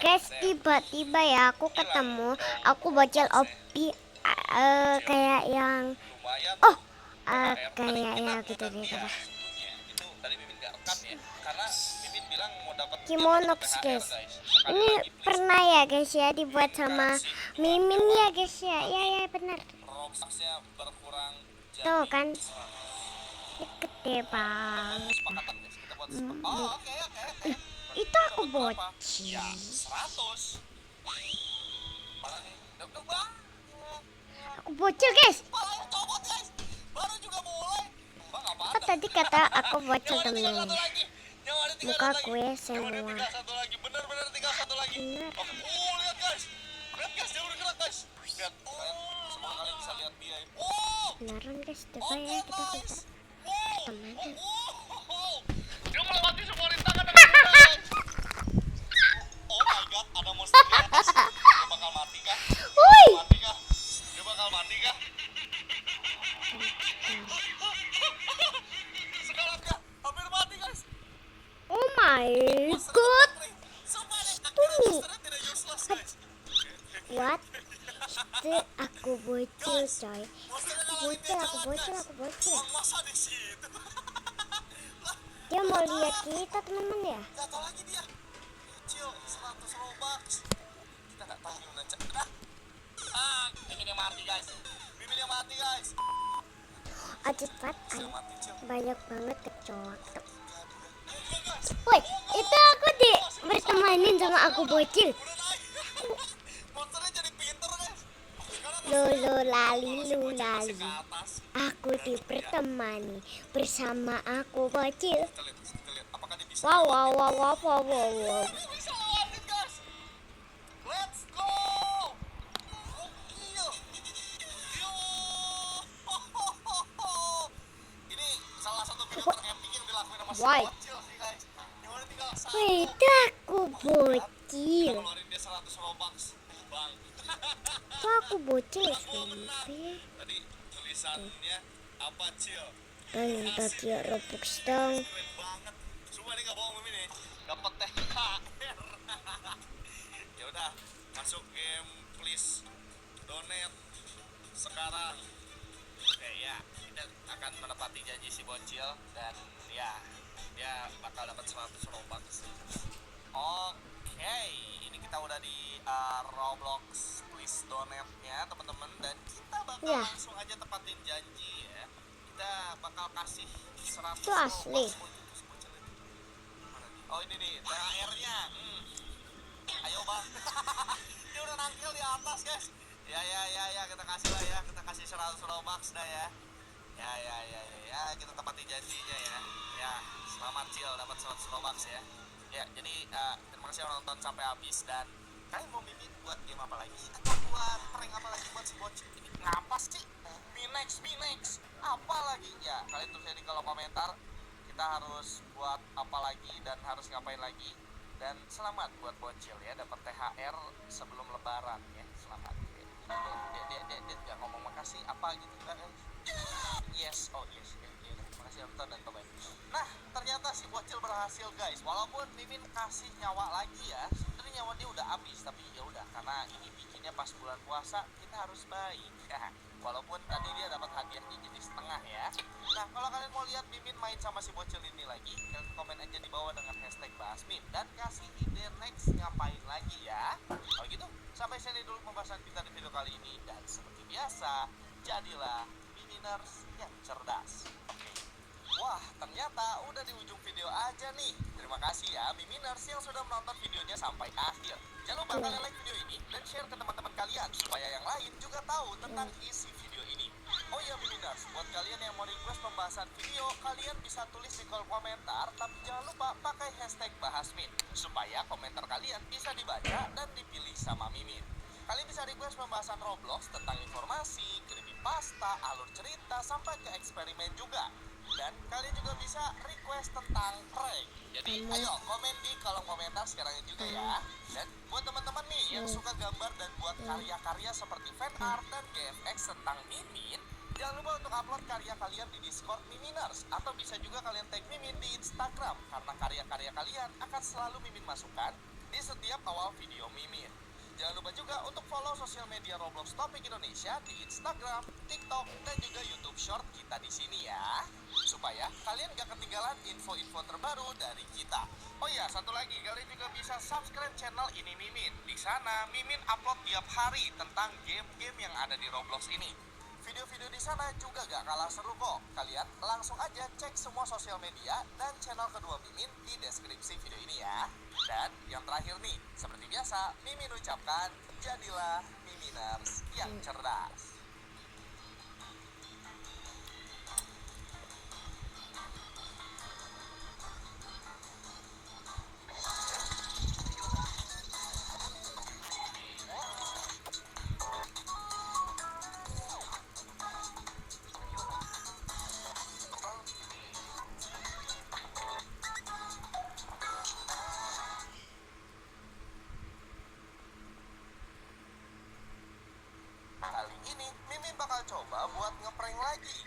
Guys, tiba-tiba ya aku ketemu, aku bocil Opi kayak yang kayak ya gitu deh guys. Kimono guys. Ini pernah ya guys ya dibuat sama Mimin ya guys ya. Ya benar. Tuh kan. Gede banget. Itu aku bocil. Aku bocil guys. Apa tadi kata aku bocil temen? Muka gue semua. Benar. Beneran guys, coba ya kita coba teman. Dia melewati semua rintangan dengan mudah. Oh my god, ada monster di atas. Dia bakal mati kah? Dia bakal mati kah? Sekarang dia hampir mati guys. Oh my god. What? Itu aku bocil coy. Aku bocil. Dia mau lihat kita teman-teman ya. Jatuh lagi dia. Kecil 100 Robux. Kita nggak tahu gimana cara. Mimin yang mati guys. Cepat. Banyak banget kecoa. Woi, itu aku bertemanin sama aku bocil. Monsternya jadi pinter guys. Lali. Aku dipertemani bersama aku bocil. Wow. Let's go. Ini salah satu video terepic yang dilakuin sama si Why? bocil sih guys. Gimana tinggal Wih, itu aku bocil. ngeluarin dia 100 Robux. Bang. Itu aku bocil Tadi tulisannya apa Cil? Kalian pakai Robux dong. Keren banget. Sumpah nih gak bohong Mimin nih. Dapet THR. Ya udah, masuk game please. Donate sekarang. Oke ya, kita akan menepati janji si bocil dan ya, dia bakal dapat 100 Robux. Oke, ini kita udah di Roblox please donate-nya teman-teman dan kita bakal langsung aja tepatin janji ya. Kita bakal kasih 100 Itu asli. Robux. Oh ini nih THR-nya. Ayo bang. Dia udah nangkil di atas guys. Ya kita kasih lah ya. Kita kasih 100 Robux dah ya. Ya kita tepati janjinya ya. Ya selamat Cil dapat 100 Robux ya. Ya jadi terima kasih udah nonton sampai habis dan kalian mau Mimin buat game apa lagi atau buat prank apa lagi buat si bocil ini ngapa sih? Minex apa lagi ya kalian tulis di kolom komentar. Kita harus buat apa lagi dan harus ngapain lagi dan selamat buat bocil ya dapat THR sebelum lebaran ya selamat dia nggak ngomong makasih apa gitu yes makasih nonton dan komen. Nah ternyata si bocil berhasil guys walaupun Mimin kasih nyawa lagi ya sebenarnya nyawa dia udah habis tapi ya udah karena ini bikinnya pas bulan puasa kita harus baik walaupun tadi dia dapat hadiahnya jadi setengah ya. Nah kalau kalian mau lihat Mimin main sama si bocil ini lagi kalian komen aja di bawah dengan hashtag bahasmin dan kasih ide next ngapain lagi ya. Kalau gitu sampai sini dulu pembahasan kita di video kali ini dan seperti biasa jadilah Miminers yang cerdas. Wah ternyata udah di ujung video aja nih. Terima kasih ya Miminers yang sudah menonton videonya sampai akhir. Jangan lupa kalian like video ini dan share ke teman-teman kalian supaya yang lain juga tahu tentang isi video ini. Oh iya Miminers, buat kalian yang mau request pembahasan video, kalian bisa tulis di kolom komentar, tapi jangan lupa pakai hashtag bahasmin supaya komentar kalian bisa dibaca dan dipilih sama Mimin. Kalian bisa request pembahasan Roblox tentang informasi, creepypasta, alur cerita, sampai ke eksperimen juga. Dan kalian juga bisa request tentang prank. Jadi ayo komen di kolom komentar sekarang juga ya. Dan buat teman-teman nih yang suka gambar dan buat karya-karya seperti fan art dan GFX tentang Mimin, Jangan lupa untuk upload karya kalian di Discord Miminers, atau bisa juga kalian tag Mimin di Instagram, karena karya-karya kalian akan selalu Mimin masukkan di setiap awal video Mimin. Jangan lupa juga untuk follow sosial media Roblox Topik Indonesia di Instagram, TikTok, dan juga YouTube Short kita di sini ya, supaya kalian gak ketinggalan info-info terbaru dari kita. Oh ya, satu lagi, kalian juga bisa subscribe channel ini Mimin. Di sana Mimin upload tiap hari tentang game-game yang ada di Roblox ini. Video-video di sana juga gak kalah seru kok. Kalian langsung aja cek semua sosial media dan channel kedua Mimin di deskripsi video ini ya. Dan yang terakhir nih, seperti biasa, Mimin ucapkan, jadilah Miminers yang cerdas. Kali ini Mimin bakal coba buat ngeprank lagi.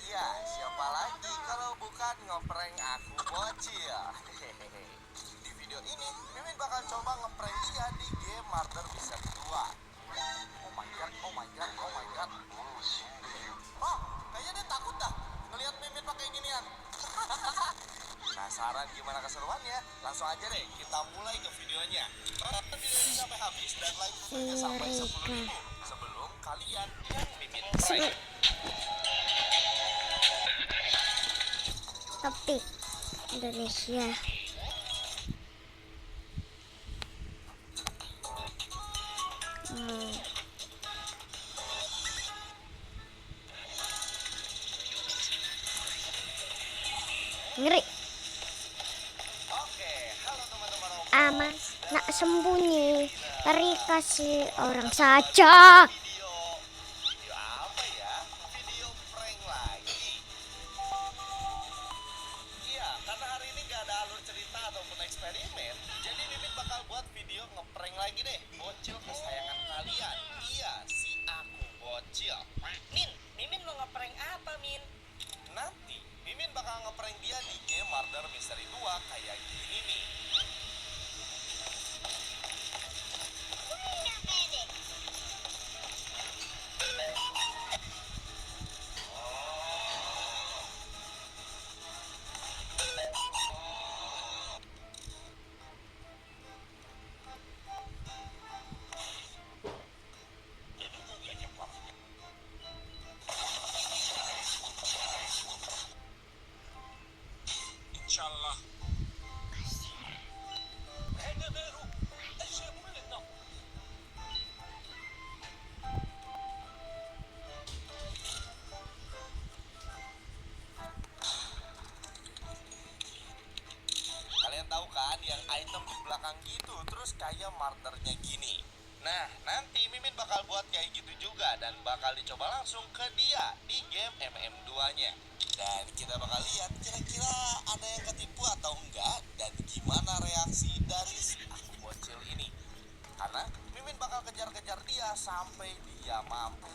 Iya, siapa lagi kalau bukan ngeprank aku bocil. Di video ini Mimin bakal coba ngeprank dia di game Murder Mystery 2. Oh my god, oh my god, oh my god. Oh, kayaknya dia takut dah ngelihat Mimin pakai ginian. Penasaran gimana keseruannya? Langsung aja deh kita mulai ke videonya. Tonton video ini sampai habis dan like videonya sampai 10.000 sebelum kalian yang Mimin prank. Topik Indonesia. Ngeri. Oke, halo teman-teman Roblox. Aman, nak sembunyi. Lari kasih orang saja. Video apa ya? Video prank lagi. Iya, karena hari ini gak ada alur cerita ataupun eksperimen, jadi Mimin bakal buat video ngeprank lagi deh bocil kesayangan kalian. Iya, si aku bocil. Mimin mau ngeprank apa, Min? Nanti Mimin bakal ngeprank dia di game Murder Mystery 2 kayak gini nih. Insyaallah. Kalian tahu kan yang item di belakang gitu terus kayak markernya gini. Nah, nanti Mimin bakal buat kayak gitu juga dan bakal dicoba langsung ke dia di game MM2-nya. Dan kita bakal lihat kira-kira ada yang ketipu atau enggak dan gimana reaksi dari si aku bocil ini. Karena Mimin bakal kejar-kejar dia sampai dia mampu.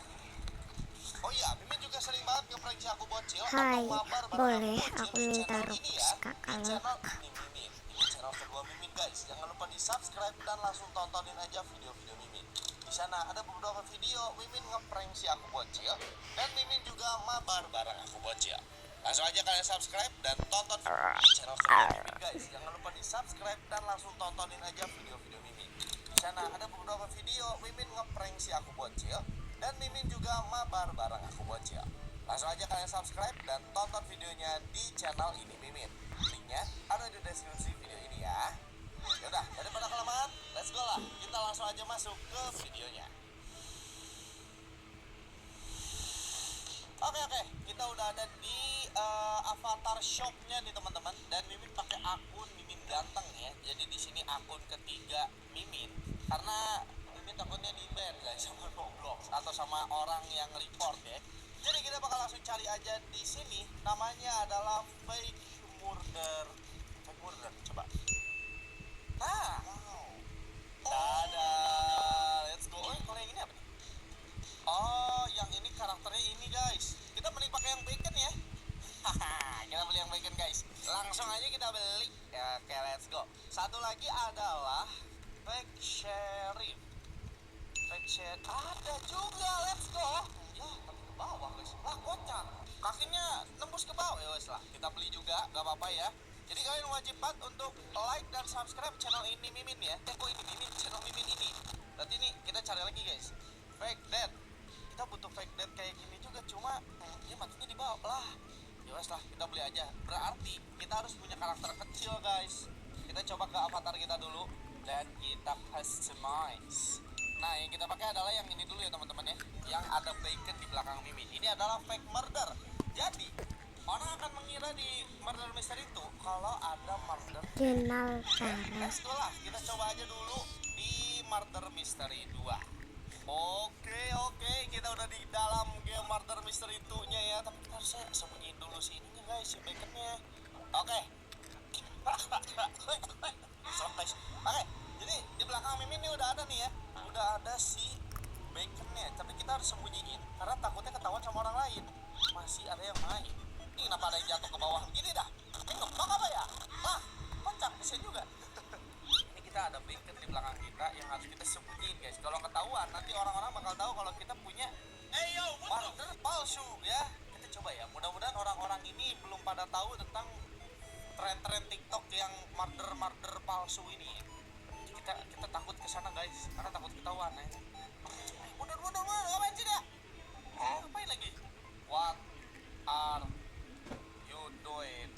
Oh iya, Mimin juga sering banget ngeprank si aku bocil Hai, atau mabar bareng boleh aku bocil aku di minta channel ini Robux ya. Kakak Di channel ini Mimin. Ini channel kedua Mimin guys. Jangan lupa di subscribe dan langsung tontonin aja video-video Mimin. Di sana ada beberapa video Mimin ngeprank si aku bocil dan Mimin juga mabar bareng aku bocil. Langsung aja kalian subscribe dan tonton di channel kedua Mimin guys. Jangan lupa di subscribe dan langsung tontonin aja video-video Mimin. Di sana ada beberapa video Mimin ngeprank si aku bocil dan Mimin juga mabar bareng aku bocil. Langsung aja kalian subscribe dan tonton videonya di channel ini Mimin. Linknya ada di deskripsi video ini ya. Yaudah, daripada kelamaan, let's go lah. Kita langsung aja masuk ke videonya. Oke, kita udah ada di avatar shopnya nih teman-teman. Dan Mimin pakai akun Mimin ganteng ya. Jadi di sini akun ketiga Mimin. Karena Mimin takutnya di ban guys sama Roblox atau sama orang yang report ya. Jadi kita bakal langsung cari aja di sini. Namanya adalah fake murder. Coba. Nah, dadah. Let's go. Oh, kalau yang ini apa nih? Oh, yang ini karakternya ini guys. go. Satu lagi adalah fake sheriff. Fake sheriff ada juga, let's go. Ya, tapi ke bawah guys. Lah kocak. Kakinya nembus ke bawah. Ya wes lah, kita beli juga, gak apa-apa ya. Jadi kalian wajib banget untuk like dan subscribe channel ini Mimin ya. Kok ini Mimin, channel Mimin ini. Berarti nih kita cari lagi guys. Fake dead. Kita butuh fake dead kayak gini juga, cuma dia matinya di bawah lah. Ya wes lah, kita beli aja. Berarti kita harus punya karakter kecil guys. Kita coba ke avatar kita dulu dan kita customize. Nah, yang kita pakai adalah yang ini dulu ya teman-teman ya. Yang ada bacon di belakang Mimin. Ini adalah fake murder. Jadi orang akan mengira di murder mystery itu kalau ada murder. Kenal Tara. Let's go lah, kita coba aja dulu di murder mystery 2. Oke, kita udah di dalam game murder mystery 2-nya ya. Tapi kita harus sembunyiin dulu si ininya guys, si baconnya. Oke. Guys. Oke, jadi di belakang Mimin ini udah ada nih ya. Udah ada si baconnya. Tapi kita harus sembunyiin karena takutnya ketahuan sama orang lain. Masih ada yang main. Ini kenapa ada yang jatuh ke bawah begini dah? Ini ngebak apa ya? Ah, kocak, bisa juga. Ini kita ada bacon di belakang kita yang harus kita sembunyiin guys. Kalau ketahuan nanti orang-orang bakal tahu kalau kita punya murder palsu ya. Kita coba ya. Mudah-mudahan orang-orang ini belum pada tahu tentang tren-tren TikTok yang murder palsu ini. Kita takut ke sana guys, karena takut ketahuan ya. Mundur, ngapain sih dia? Ngapain lagi? What are you doing?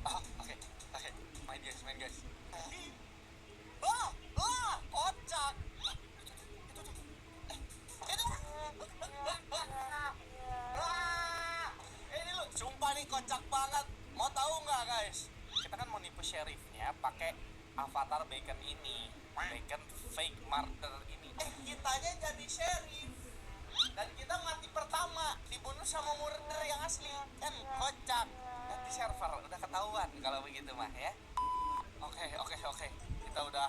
Oke, main guys. Kocak. Ini lu, sumpah nih kocak banget. Mau tahu nggak guys? Kita kan mau nipu sheriffnya pakai avatar bacon ini, bacon fake murder ini. Kitanya jadi sheriff dan kita mati pertama, dibunuh sama murder yang asli. Kan kocak. Nanti server udah ketahuan kalau begitu mah ya. Oke. Kita udah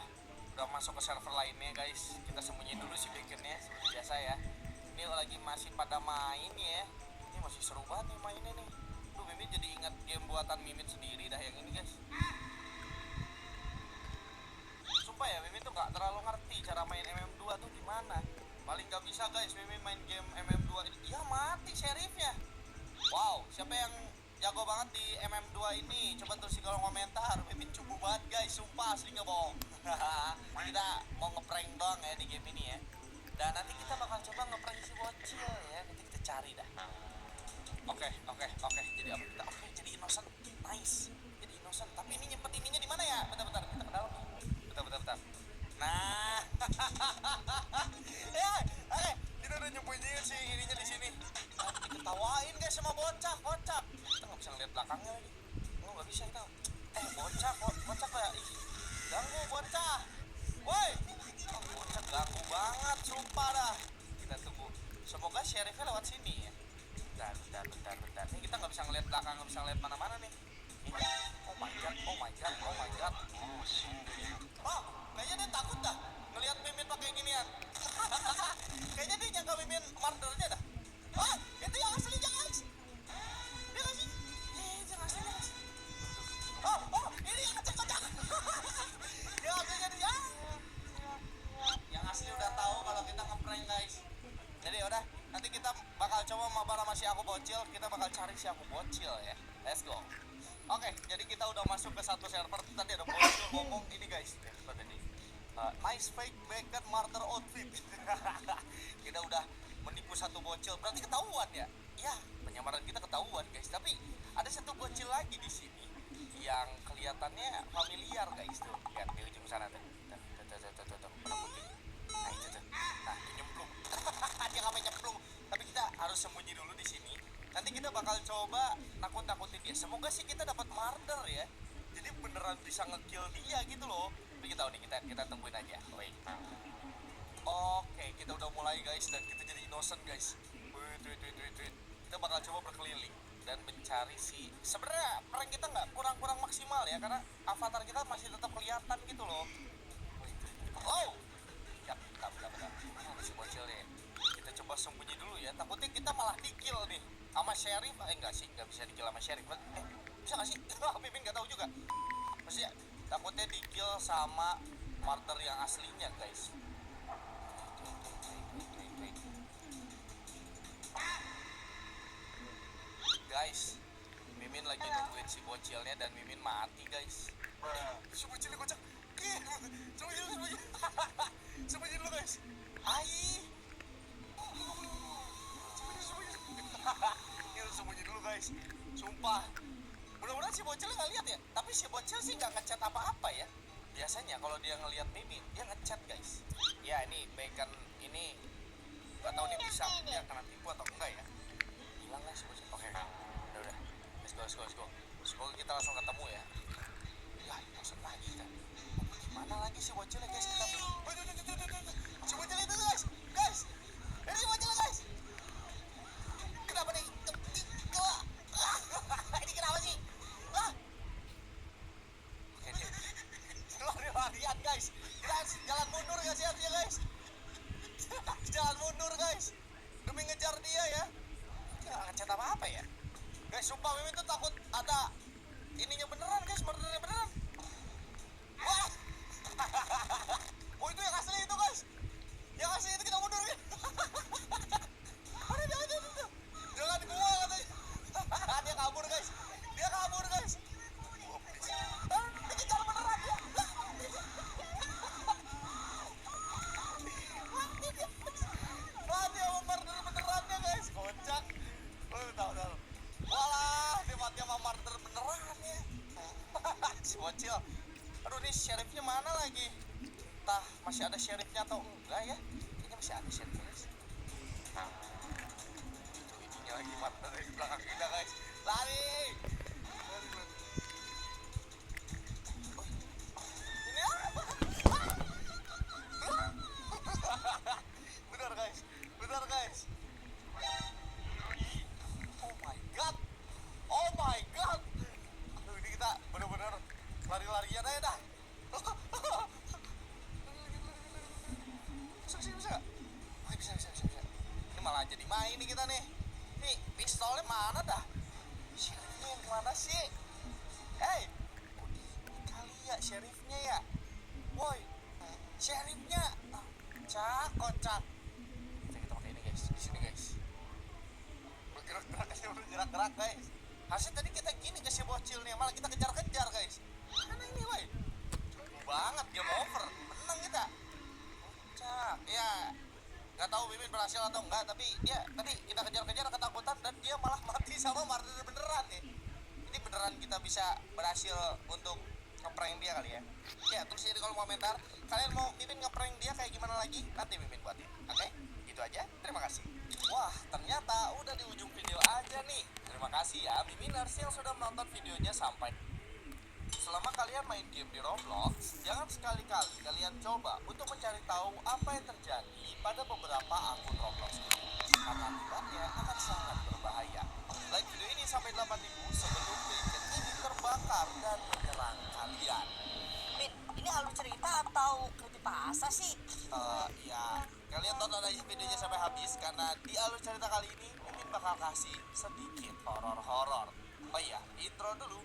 masuk ke server lainnya guys. Kita sembunyi dulu si baconnya seperti biasa ya. Ini lagi masih pada main ya. Ini masih seru banget nih mainnya nih. Duh, Mimin jadi ingat game buatan Mimin sendiri dah yang ini guys. Sumpah ya, Mimin tuh gak terlalu ngerti cara main MM2 tuh gimana. Paling gak bisa guys Mimin main game MM2 ini. Ya mati sheriffnya. Wow, siapa yang jago banget di MM2 ini? Coba tulis di kolom komentar. Mimin cupu banget guys, sumpah asli gak bohong. Kita mau ngeprank doang ya di game ini ya. Dan nanti kita bakal coba ngeprank si bocil ya. Nanti kita cari dah. Oke. Jadi apa kita? Oke, jadi innocent. Nice. Jadi innocent. Tapi ini nyempet ininya di mana ya? Bentar. Kita ke dalam. Bentar. Nah. Oke. Kita udah nyembunyiin si ininya di sini. Nanti diketawain guys sama bocah, kocak. Kita nggak bisa ngeliat belakangnya lagi. Oh, nggak bisa kita. Bocah kayak ganggu bocah. Woi. Bocah ganggu banget, sumpah dah. Kita tunggu. Semoga sheriffnya lewat sini ya. Bentar. Ini kita nggak bisa ngeliat belakang, nggak bisa ngeliat mana-mana nih. Oh my god. Oh, kayaknya dia takut dah ngeliat Mimin pakai ginian. Kayaknya dia nyangka Mimin murdernya dah. Oh, itu yang aslinya guys. Dia nggak sih? Itu yang aslinya guys. Oh, ini yang kocak. Yang aslinya dia. Yang asli udah tahu kalau kita ngeprank guys. Jadi udah, nanti kita bakal coba mabar sama si aku bocil. Kita bakal cari si aku bocil ya. Let's go. Oke, jadi kita udah masuk ke satu server. Tadi ada bocil ngomong ini guys. Nice fake bacon murder outfit. Kita udah menipu satu bocil. Berarti ketahuan ya? Ya, penyamaran kita ketahuan guys. Tapi ada satu bocil lagi di sini yang kelihatannya familiar guys tuh. Lihat di ujung sana tuh. Tuh. Warna putih. Nah itu tuh. Nah, itu nyemplung. Dia ngapain nyemplung? Tapi kita harus sembunyi dulu di sini. Nanti kita bakal coba nakut-nakutin dia. Semoga sih kita dapat murder ya. Jadi beneran bisa nge-kill dia gitu loh. Tapi kita tahu nih, kita tungguin aja. Wait. Oke, kita udah mulai guys dan kita jadi innocent guys. Wait. Kita bakal coba berkeliling dan mencari si. Sebenarnya prank kita nggak kurang maksimal ya karena avatar kita masih tetap kelihatan gitu loh. Oh, ya, bentar. Ada si bocil nih. Kita coba sembunyi dulu ya. Takutnya kita malah di-kill nih sama sheriff. Enggak sih, nggak bisa di-kill sama sheriff. Bisa nggak sih? Mimin nggak tahu juga. Maksudnya takutnya di-kill sama martyr yang aslinya guys. Guys, Mimin lagi nungguin si bocilnya dan Mimin mati guys. Si bocilnya kocak. Sembunyi dulu guys. Ai. Sembunyi dulu guys. Sumpah. Mudah-mudahan si bocil nggak lihat ya. Tapi si bocil sih nggak ngechat apa-apa ya. Biasanya kalau dia ngelihat Mimin, dia ngechat guys. Ya ini bacon ini nggak tahu nih bisa dia kena tipu atau enggak ya. Hilang guys si bocil. Oke. Udah. Let's go. Semoga kita langsung ketemu ya. Ya, langsung lagi kan. Gimana lagi si bocilnya guys? Kita belum. Si bocil itu guys. Ini si bocil guys. Kenapa nih? Ini kenapa sih? Oke dia. Lari-larian guys. Guys, jalan mundur guys ya dia guys. Jalan mundur guys. Demi ngejar dia ya. Nggak ngechat apa-apa ya. Guys, sumpah Mimin tuh takut ada ininya beneran guys, murdernya beneran. Wah. Oh itu yang asli itu guys. Yang asli itu kita mundur kan. Ada jangan. Jangan gua katanya. Dia kabur guys. Dikejar beneran dia. Mati sama murder benerannya guys. Kocak. Tahu. Walah, dia mati sama martyr beneran ya. Si bocil. Aduh, ini sheriffnya mana lagi? Entah masih ada sheriffnya atau enggak ya. Kayaknya masih ada sheriffnya guys. Ininya lagi martyr dari belakang kita guys. Lari. Ini apa? Bener guys. Oh my god. Aduh, ini kita bener-bener lari-larian aja dah. Bisa. Oh, bisa. Ini malah jadi main nih kita nih. Nih, pistolnya mana dah? Sheriffnya yang mana sih? Hey, kali ya sheriffnya ya. Woi, sheriffnya. Kocak. Kita pakai ini guys, di sini guys. Bergerak guys. Hasil tadi kita gini ke si bocilnya, malah kita kejar-kejar guys. Mana ini woi? Cukup banget, game over. Menang kita. Kocak. Ya, nggak tahu Mimin berhasil atau enggak, tapi dia tadi kita kejar-kejar ketakutan dan dia malah mati sama martyr beneran nih. Ini beneran kita bisa berhasil untuk ngeprank dia kali ya. Ya, tulis di kolom komentar. Kalian mau Mimin ngeprank dia kayak gimana lagi? Nanti Mimin buatin. Oke? Gitu aja. Terima kasih. Wah, ternyata udah di ujung video aja nih. Terima kasih ya Miminers yang sudah menonton videonya sampai. Selama kalian main game di Roblox, jangan sekali-kali kalian coba untuk mencari tahu apa yang terjadi pada beberapa akun Roblox ini. Karena akibatnya akan sangat berbahaya. Like video ini sampai 8.000 sebelum bacon ini terbakar dan menyerang kalian. Min, ini alur cerita atau creepypasta sih? Ya, kalian tonton aja videonya sampai habis karena di alur cerita kali ini Mimin bakal kasih sedikit horor-horor. Oh iya, intro dulu.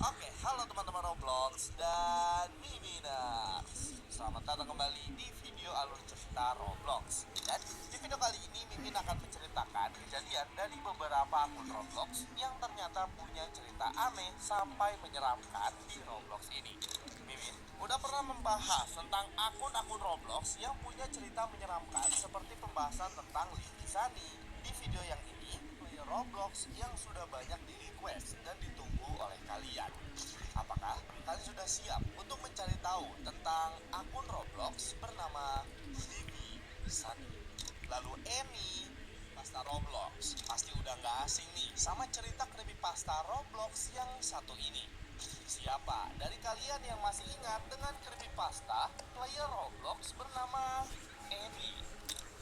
Oke, halo teman-teman Roblox dan Miminers. Selamat datang kembali di video alur cerita Roblox. Dan di video kali ini Mimin akan menceritakan kejadian dari beberapa akun Roblox yang ternyata punya cerita aneh sampai menyeramkan di Roblox ini. Mimin udah pernah membahas tentang akun-akun Roblox yang punya cerita menyeramkan seperti pembahasan tentang Lily Sunny. Di video yang ini, player Roblox yang sudah banyak di request dan ditunggu oleh kalian. Apakah kalian sudah siap untuk mencari tahu tentang akun Roblox bernama Lily Sunny? Lalu Amy, pasta Roblox, pasti udah nggak asing nih sama cerita creepypasta Roblox yang satu ini. Siapa dari kalian yang masih ingat dengan creepypasta player Roblox bernama Amy,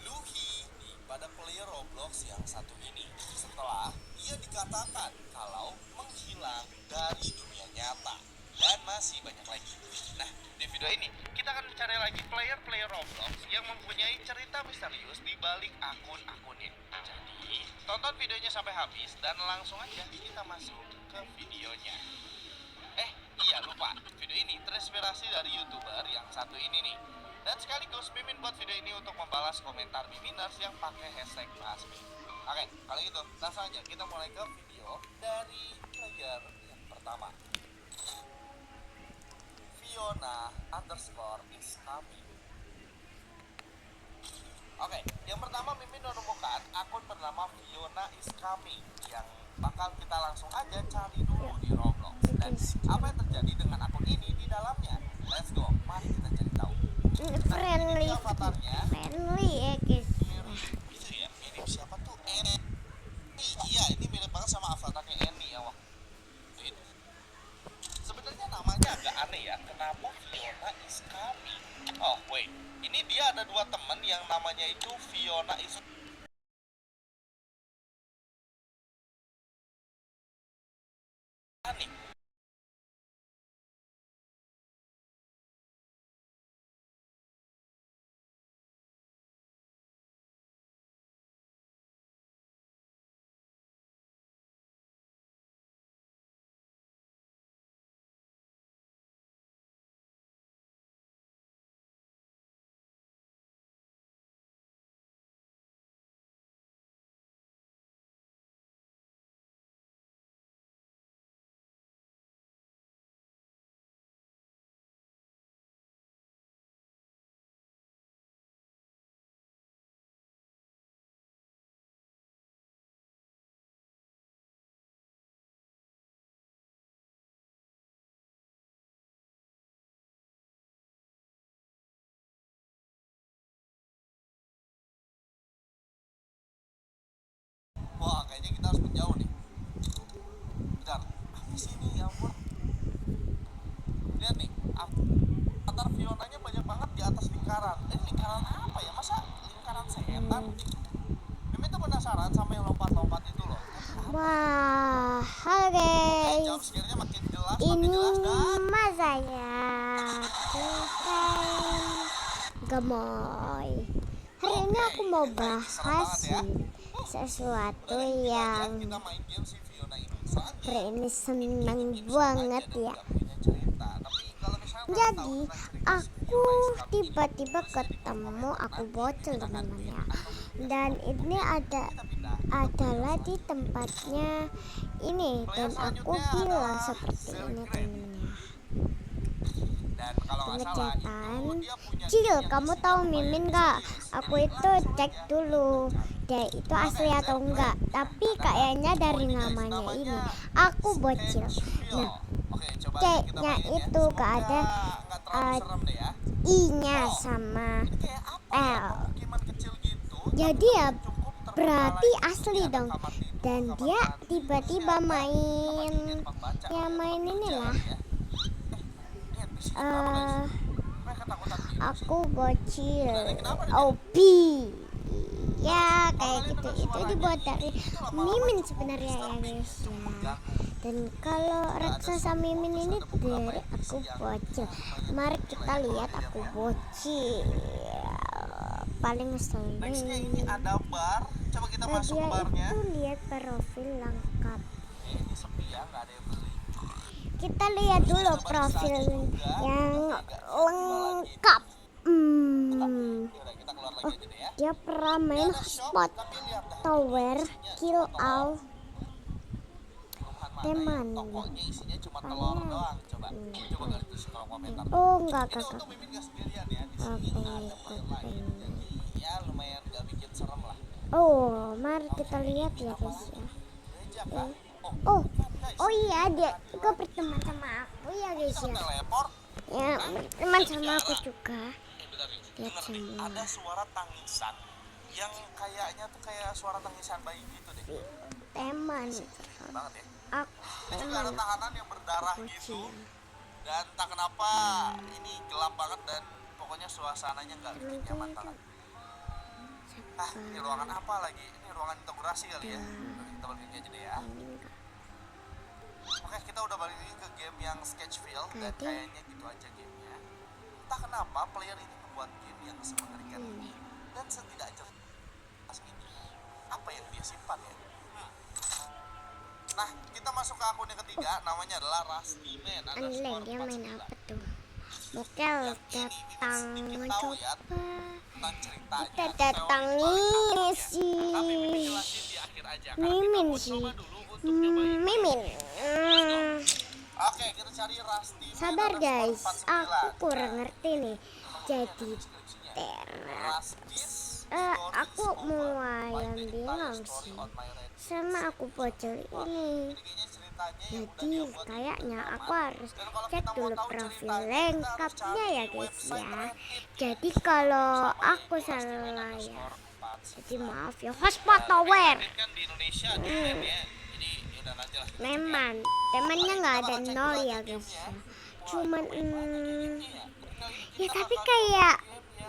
Luhi pada player Roblox yang satu ini? Setelah ia dikatakan kalau menghilang dari dunia nyata. Dan masih banyak lagi. Nah, di video ini kita akan mencari lagi player-player Roblox yang mempunyai cerita misterius di balik akun-akunnya. Jadi, tonton videonya sampai habis dan langsung aja kita masuk ke videonya. Iya lupa, video ini terinspirasi dari YouTuber yang satu ini nih. Dan sekaligus Mimin buat video ini untuk membalas komentar Miminers yang pakai hashtag #BahasMim. Oke, kalau gitu langsung aja kita mulai ke video dari player yang pertama. Fiona_is_coming. Oke, yang pertama Mimin menemukan akun bernama Fiona is coming yang bakal kita langsung aja cari dulu di Roblox. Dan apa yang terjadi dengan akun ini di dalamnya? Let's go, mari kita cari tahu. Friendly, Avatarnya friendly ya guys. itu ya, mirip siapa tuh? Annie. Iya, ini mirip banget sama avatarnya Annie ya waktu itu. Sebenarnya namanya agak aneh ya. Kenapa Fiona is coming? Oh wait, ini dia ada dua teman yang namanya itu Fiona is coming. Wah, kayaknya kita harus menjauh nih. Bentar, apa sih ini ya ampun? Lihat nih, avatar Fionanya banyak banget di atas lingkaran. Lingkaran apa ya? Masa lingkaran setan? Mimin tuh penasaran sama yang lompat-lompat itu loh. Wah, halo guys. Jump scare-nya makin jelas, Ini makin jelas dan Mas saya Gemoy. Hari ini aku mau bahas sesuatu yang kita main game si Fiona ini. Soalnya ini seneng banget ya. Jadi aku tiba-tiba ketemu aku bocil teman-teman ya. Dan ini adalah di tempatnya ini dan aku bilang seperti ini temennya. Pengecekan Cil, kamu tahu Mimin gak? Aku itu cek dulu dia itu asli atau enggak, tapi kayaknya dari namanya ini aku bocil. Nah, ceknya itu gak ada I-nya sama L, jadi ya berarti asli dong. Dan dia tiba-tiba main inilah aku bocil OP ya kayak gitu. Itu dibuat dari Mimin sebenarnya ya guys ya. Dan kalau raksasa Mimin ini dari aku bocil. Mari kita lihat aku bocil paling ngeselin. ini ada bar. Coba kita masuk ke barnya. Itu lihat profil lengkap. Ini sepi ya, nggak ada yang beli. Kita lihat dulu profil yang lengkap. Oh, dia pernah main Hotspot, Tower, Kill All, teman. Pokoknya isinya cuma telur doang. Coba kalian tulis kolom komentar. Oh enggak kakak. Untuk Mimin nggak sendirian ya. Di sini ada player lain. Jadi ya lumayan nggak bikin serem lah. Oh, mari kita lihat ya guys ya. Oh iya, dia juga berteman sama aku ya guys ya. Teleport. Ya berteman sama aku juga. Lihat semua. Ada suara tangisan yang kayaknya tuh kayak suara tangisan bayi gitu deh. Teman Banget ya. aku Ini juga ada tahanan yang berdarah gitu. Dan tak kenapa ini gelap banget dan pokoknya suasananya nggak bikin nyaman banget. Ini ruangan apa lagi? Ini ruangan integrasi kali ya. kita balik lagi aja deh ya. Mimin nggak. Oke, kita udah balik lagi ke game yang Sketchfield dan Tadi. kayaknya gitu aja gamenya. Entah kenapa player ini membuat game yang semengerikan ini dan setidak jelas ini. Apa yang dia simpan ya? Nah, kita masuk ke akun yang ketiga, namanya adalah Rusty Man Aneh, dia main apa tuh? Mokel datang mencoba. tentang ceritanya. Kita datang ini si Tapi Mimin jelasin di akhir aja. Karena kita Mimin mau sih. coba dulu untuk nyobain. Mimin. Oke, kita cari Rusty Man Sabar guys, aku 49. kurang ngerti nih. Jadi teras. Aku mau ayam bingung sih. Sama aku pocel ini. Jadi kayaknya aku harus cek dulu profil lengkapnya ya guys ya. Jadi kalau aku salah ya, jadi maaf ya. Hotspot tower. Kan di Indonesia di game ya. Jadi udah nanti lah. Memang temannya nggak ada nol ya guys ya. Cuman ya tapi kayak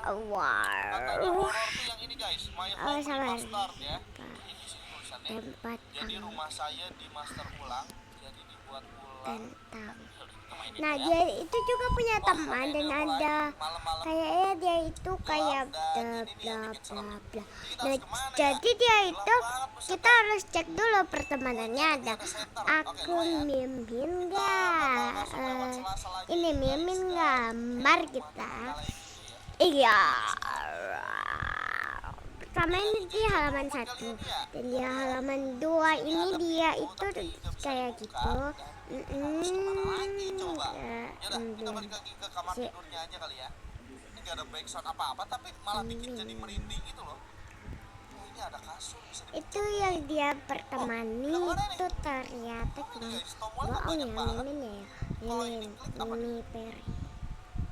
Katanya wow. horor tuh yang ini guys, My Oh, Home sabar. Remastered ya. Ini sih tulisannya. Tempat Jadi rumah saya di master ulang, jadi dibuat ulang. tentang. Kita mainin Nah ya. dia itu juga punya teman dan ada kayaknya dia itu kayak bla bla bla bla. Nah jadi dia itu kita harus cek dulu pertemanannya ada akun Mimin nggak? Ini Mimin gambar kita. Iya. Pertama ini di halaman 1 dan di halaman 2 ini dia itu kayak gitu. Yaudah, kita balik lagi ke kamar tidurnya aja kali ya. Ini gak ada backsound apa-apa, tapi malah bikin jadi merinding gitu loh. Oh, ini ada kasur bisa di... Itu yang dia pertemani itu ternyata cuma bohong ya Mimin ya. Mimi Peri.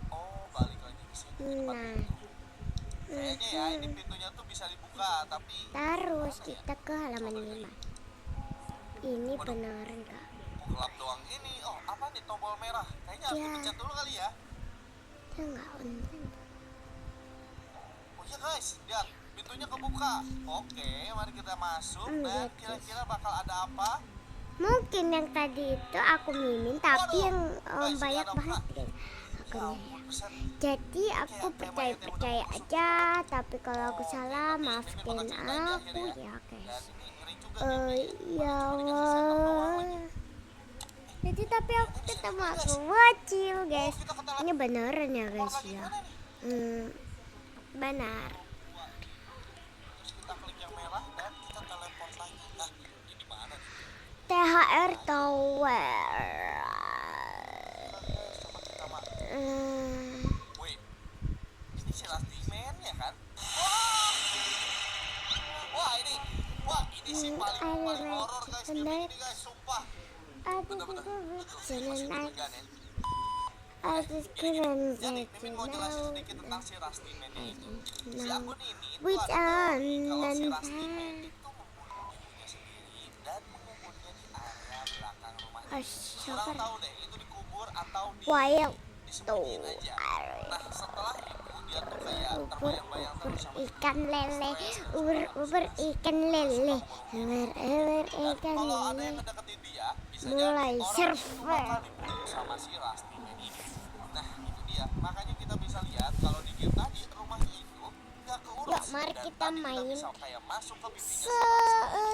Oh, balik lagi ke sini. Nah, Kayaknya ya, ini pintunya tuh bisa dibuka, tapi terus kita ke halaman 5. Ini benar enggak? gelap doang ini. Oh, apa nih tombol merah? Kayaknya harus Ya. dipencet dulu kali ya. Itu enggak penting. Oh iya guys, lihat pintunya kebuka. Oke, mari kita masuk dan Lihat, kira-kira bakal ada apa? Mungkin yang tadi itu aku Mimin tapi yang banyak banget gitu. Ya ampun, buset. Jadi aku percaya aja, tapi kalau aku salah maafin aku ya guys. Dan ini ngeri juga Ya Allah. Jadi tapi aku ketemu aku bocil guys. Ini beneran ya guys ya. Benar. Terus kita klik yang merah dan kita teleport lagi. Nah, ini di mana nih? THR Tower. Wait, ini si Rusty Man ya kan? Wah ini sih paling horor guys game ini guys, sumpah. Aku juga berjalan aku keren Jadi Mimin mau jelasin saja. sedikit tentang si Rusty Man ini. Si Nah, akun ini itu which adalah one? kalau si Dan Rusty Man itu membunuh ibunya sendiri dan menguburnya di area belakang rumahnya. Kurang Asyik tahu deh itu dikubur atau wild disembunyiin aja. Nah setelah itu dia tuh kayak terbayang-bayang terus sama ikan lele, ubur ikan lele, ubur ikan kalau ada lele. yang ngedeketin dia bisa Mulai jadi orang surfer. bakal dibunuh sama si Rusty Man ini. Nah itu dia, makanya kita bisa lihat kalau di game tadi rumahnya itu nggak keurus. Yuk, mari Dan kita tadi main. bisa kayak masuk ke bibinya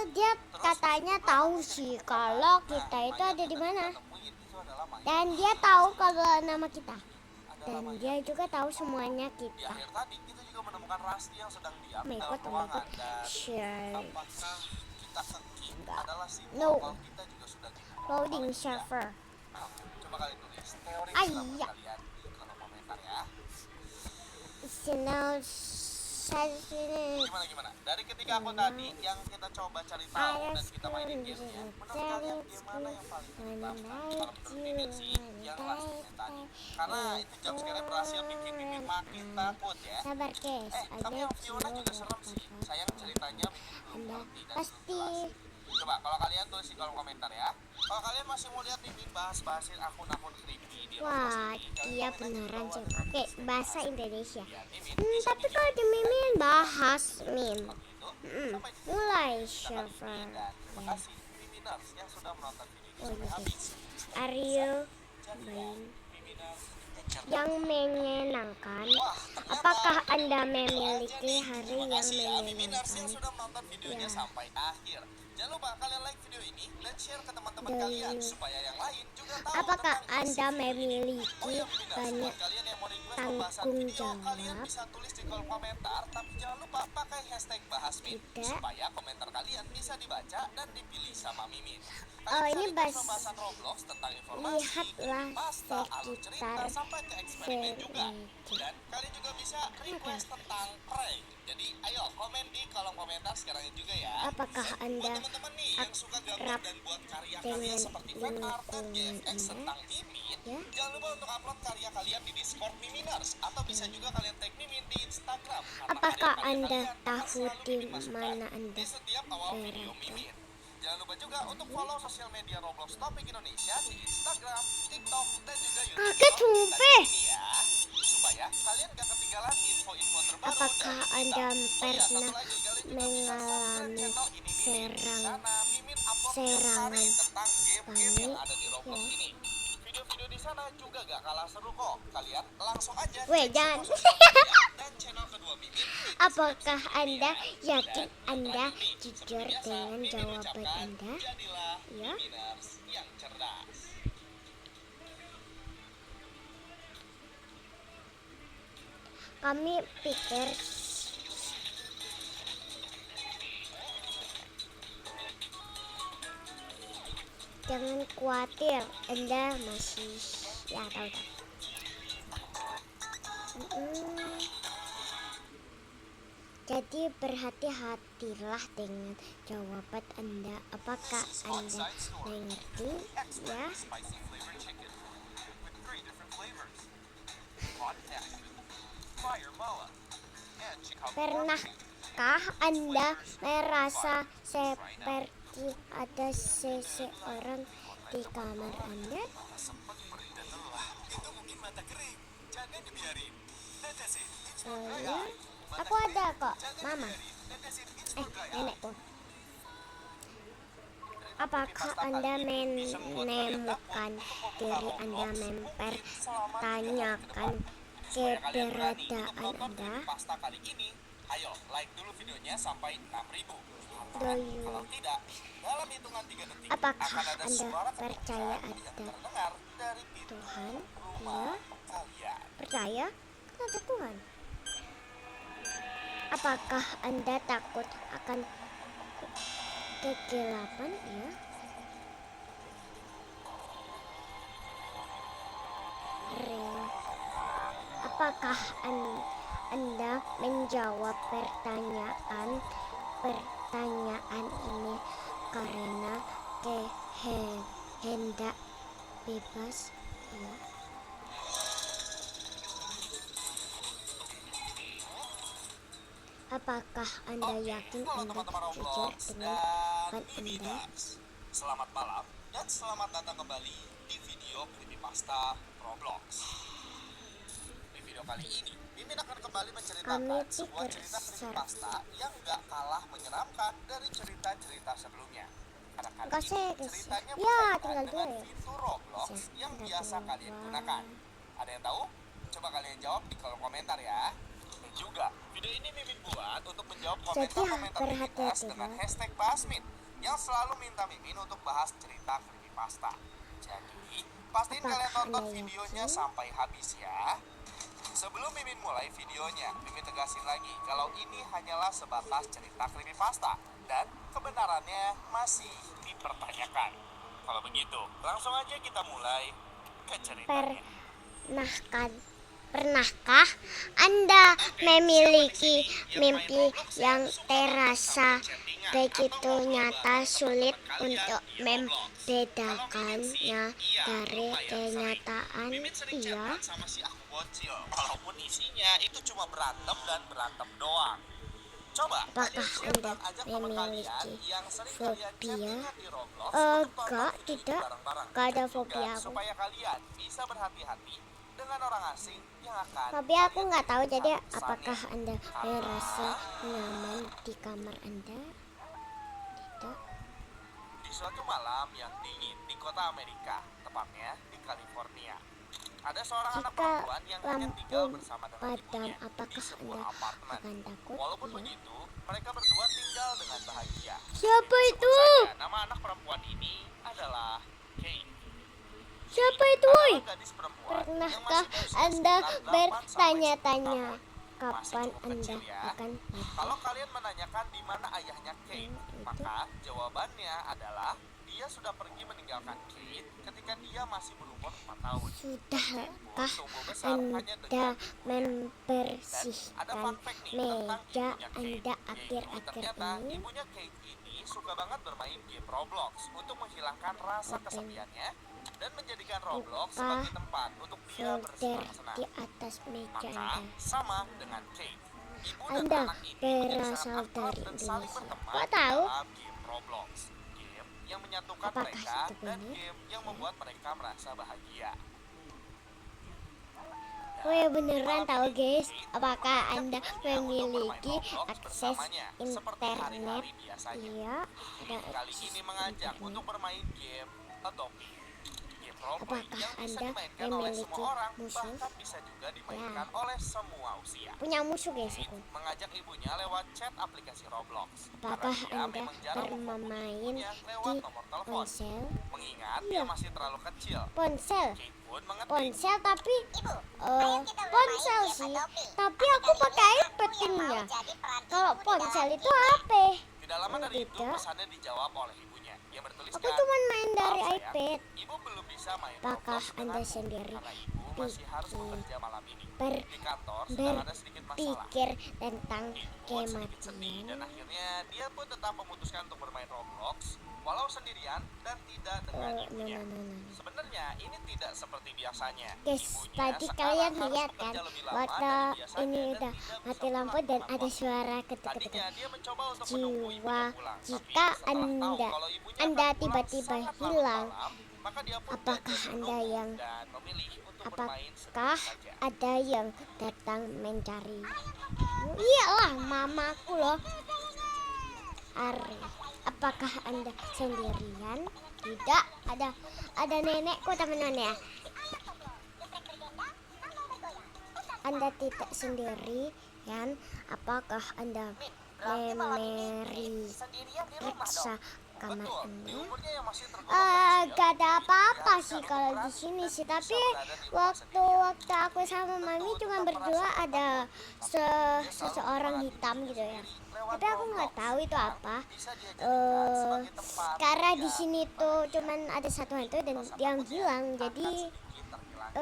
Dia katanya tahu sih kalau kita itu ada di mana. temuin itu adalah mayat. Dan dia tahu kalau nama kita. Adalah Dan mayat. dia juga tahu semuanya Di kita. akhir tadi kita juga menemukan Rusty yang sedang diam Oh my dalam god, ruangan dan share. apakah kita keking adalah simbol No. kalau kita juga sudah dibunuh Loading oleh dia? server. Nah, coba kalian tulis teori Ay, pendapat ya. kalian di kolom komentar ya. Sinyal saya sini. Gimana? Dari ketiga akun tadi yang kita coba cari tahu dan kita mainin gamenya, menurut kalian game mana yang paling mantap? Kalau menurut Mimin sih yang Rusty Man tadi, karena itu jumpscare berhasil bikin Mimin makin takut ya. Sabar guys, Tapi yang Fiona juga serem sih. Sayang ceritanya Mimin belum ngerti dan belum pasti jelas. Coba kalau kalian tulis di kolom komentar ya. Kalau kalian masih mau lihat Mimin bahas-bahasin akun-akun creepy di wah Roblox ini, dia jangan lupa beneran juga sih pakai bahasa Indonesia. ya, Mimin bisa Tapi kalau di Mimin bahas meme. gitu. Sampai di sini Mulai kita akan server. pilih, dan terima kasih Miminers yang sudah menonton video ini Oh, sampai iya, habis. Aryo Jadi, main Miminers yang cerdas. yang menyenangkan. Wah, ternyata Apakah udah Anda video aja memiliki nih. hari Terima yang kasih ya Miminers yang menyenangkan? sudah menonton videonya Ya. sampai akhir. Jangan lupa kalian like video ini dan share ke teman-teman Dan kalian supaya yang lain juga tahu apakah tentang isi Anda video ini. memiliki Oh ya Miminers, banyak buat kalian yang mau request tanggung pembahasan video, kalian jawab? bisa tulis di kolom komentar, tapi jangan lupa pakai hashtag bahasmin Tidak. supaya komentar kalian bisa dibaca dan dipilih sama Mimin. Oh, Kalian ini bisa request pembahasan Roblox tentang informasi, lihatlah pasta, alur cerita, sekitar sampai ke eksperimen juga. server. Dan kalian juga bisa request tentang prank. Jadi ayo komen di kolom komentar sekarang juga ya. Apakah Dan Anda buat teman-teman nih yang suka gambar akrab dan buat karya-karya dengan seperti fan art dan lingkungan GFX Anda? tentang Mimin, Ya. jangan lupa untuk upload karya kalian di Discord Miminers atau bisa juga kalian tag Mimin di Instagram. Karena Apakah karya-karya Anda kalian akan tahu selalu di Mimin masukkan mana Anda di setiap awal video berada? Mimin. Jangan lupa juga untuk follow sosial media Roblox Topik Indonesia di Instagram, TikTok, dan juga YouTube. Kaget, Supe. Ya, supaya kalian gak ketinggalan info-info terbaru. Apakah dari kita. Anda Oh iya, satu pernah lagi, kalian juga bisa mengalami subscribe channel ini, Mimin. Di sana, Mimin upload tiap hari serangan tentang game-game yang panik? ada di Roblox Ya. ini. Video-video di sana juga gak kalah seru kok. Kalian langsung aja Weh, cek jangan. semua sosial media dan channel kedua Mimin. Apakah Anda yakin Anda jujur dengan jawaban Anda? Jadilah Ya. Miminers yang cerdas. Kami pikir jangan khawatir, Anda masih ya tahu. Mm-mm. Jadi berhati-hatilah dengan jawaban Anda. Apakah Anda mengerti? Ya. Spicy flavored chicken with 3 different flavors. Hot pepper, fire mala, and Chicago barbecue. Pernahkah Anda merasa seperti ada seseorang di kamar Anda? Sempat perih dan lelah. Itu mungkin mata kering. Jangan dibiarin. Tetesin Instant Dry Lalu, Eye. Mata aku kering, ada kok, jangan Mama. dibiarin. Tetesin Instant Dry Eye. Nenekku. Apakah Anda menemukan diri Anda mempertanyakan keberadaan Anda? Pasta kali ini, ayo like dulu videonya sampai 6.000. Dulu. Kalau tidak, dalam hitungan 3 detik Apakah akan ada Anda suara percaya ketukan yang ada terdengar dari pintu Tuhan? rumah Ya. kalian. Percaya? Kan ada Tuhan. Apakah Anda takut akan kegelapan? Ya. Ring. Apakah Anda menjawab pertanyaan ini karena kehendak bebas? Ya. Apakah Anda yakin Halo Anda teman-teman jujur Roblox dengan dan Tuhan Anda? Miminers. Selamat malam dan selamat datang kembali di video Creepypasta Roblox. Di video kali ini, Mimin akan kembali menceritakan Kami sebuah pikir cerita creepypasta yang gak kalah menyeramkan dari cerita-cerita sebelumnya. Karena kali Kasih, ini guys. ceritanya Ya, berkaitan tinggal dua dengan ya. fitur Roblox Ya, yang tinggal biasa dua. kalian gunakan. Ada yang tahu? Coba kalian jawab di kolom komentar ya. Dan juga, video ini Mimin buat untuk menjawab komentar-komentar Miminas berhati-hati, dengan ya. hashtag Bahasmin yang selalu minta Mimin untuk bahas cerita creepypasta. Jadi, pastiin Apakah kalian tonton Anda videonya yakin? sampai habis ya. Sebelum Mimin mulai videonya, Mimin tegasin lagi kalau ini hanyalah sebatas cerita creepypasta dan kebenarannya masih dipertanyakan. Kalau begitu, langsung aja kita mulai ke ceritanya. Pernahkah Anda memiliki mimpi yang terasa begitu nyata sulit untuk membedakannya dari kenyataan? Mimin sering Iya. chatan sama si aku bocil, walaupun isinya itu cuma berantem dan berantem doang. Coba Apakah kalian share Anda dan ajak teman kalian memiliki yang sering kalian fobia? chattingan di Roblox untuk tonton Enggak, video ini tidak. bareng-bareng. Enggak ada Dan juga fobia aku. supaya kalian bisa berhati-hati dengan orang asing yang akan Tapi aku nggak tahu, jadi pesannya. apakah Anda merasa nyaman di kamar Anda? Tidak. Di suatu malam yang dingin di kota Amerika, tepatnya di California, ada seorang anak Jika perempuan yang hanya tinggal lampu bersama dengan padam, ibunya di apakah sebuah Anda apartemen. akan takut? Walaupun Iya. begitu, mereka berdua tinggal dengan bahagia. Siapa Sebut itu? saja nama anak perempuan ini adalah Kate. Siapa itu, woi? Adalah gadis perempuan yang Pernahkah masih berusia Anda sekitar 8 sampai 10 bertanya-tanya tahun. Masih kapan cukup Anda kecil ya. akan mati? Kalau kalian menanyakan di mana ayahnya Kate, itu. maka jawabannya adalah dia sudah pergi meninggalkan Kate ketika dia masih berumur 4 tahun. Sudahkah Tumbuh besar hanya Anda dengan ada membersihkan fun fact nih tentang meja ibunya Kate, Anda yaitu akhir-akhir ternyata ini? ibunya Kate ini suka banget bermain game Roblox untuk menghilangkan rasa kesepiannya dan menjadikan Roblox Buka sebagai tempat untuk dia Folder bersenang-senang. di atas meja Maka Anda. sama dengan Kate, ibu dan Anda anak ini menjadi berasal sangat akrab dari dan saling Indonesia. berteman Kok tahu? dalam game Roblox, game yang menyatukan Apakah mereka itu dan benar? game yang membuat mereka merasa bahagia. Oh ya, beneran tahu guys, apakah Anda memiliki akses internet? Iya, ada Kali akses ini mengajak untuk internet. bermain game Adobe. Game roleplay Apakah yang bisa Anda dimainkan oleh memiliki semua orang, musuh? bahkan bisa juga dimainkan oleh semua usia. Punya musuh guys aku. Mengajak ibunya lewat chat aplikasi Roblox. Apakah Karena dia Anda memang jarang menghubungi bermain ibunya di lewat nomor telepon. ponsel? Mengingat Iya. dia masih terlalu kecil. Ponsel? Kate pun mengerti. Ponsel tapi ponsel sih. Tapi aku pakai iPad timnya. Kalau ponsel itu HP. Tidak lama dari itu Tidak. pesannya dijawab oleh ibunya yang bertuliskan, Aku cuma main dari "Maaf, sayang, iPad. Ibu belum bisa main Apakah Roblox Anda denganmu, sendiri karena ibu masih harus bekerja malam ini. Di kantor sedang ada sedikit masalah. berpikir tentang Ibu pun sedikit sedih dan kematian? akhirnya dia pun tetap memutuskan untuk bermain Roblox walau sendirian dan tidak dengan ibunya. Sebenarnya ini tidak seperti biasanya. Guys, Ibunya tadi sekarang kalian harus lihat kan, bekerja lebih lama waktu dari biasanya ini dan udah tidak bisa mati lampu pulang dan tepat ada waktu. suara ketuk-ketuk. Tadinya dia mencoba untuk menunggu ibunya Jiwa, pulang, tapi jika setelah tahu Anda kalau ibunya Anda akan pulang tiba-tiba sangat larut hilang, malam, maka dia pun apakah belajar Anda menunggu yang dan memilih untuk bermain sendiri apakah saja. ada yang datang mencari? Iyalah, mamaku loh. Ari, apakah Anda sendirian? Tidak, ada nenekku teman-teman ya. Anda tidak sendiri kan? Apakah Anda Berarti malam ini memeriksa sendirian di rumah dong. kamar Betul, di Anda? umurnya yang masih tergolong kecil, Gak ada apa-apa sih kalau di sini sih. Tapi waktu aku sama mami cuma berdua ada seseorang hitam gitu ya. Tapi aku nggak tahu itu apa. bisa dia jadikan sebagai tempat Karena dia di sini tuh cuman ada satu hantu dan yang hilang. Jadi sedikit terhilang.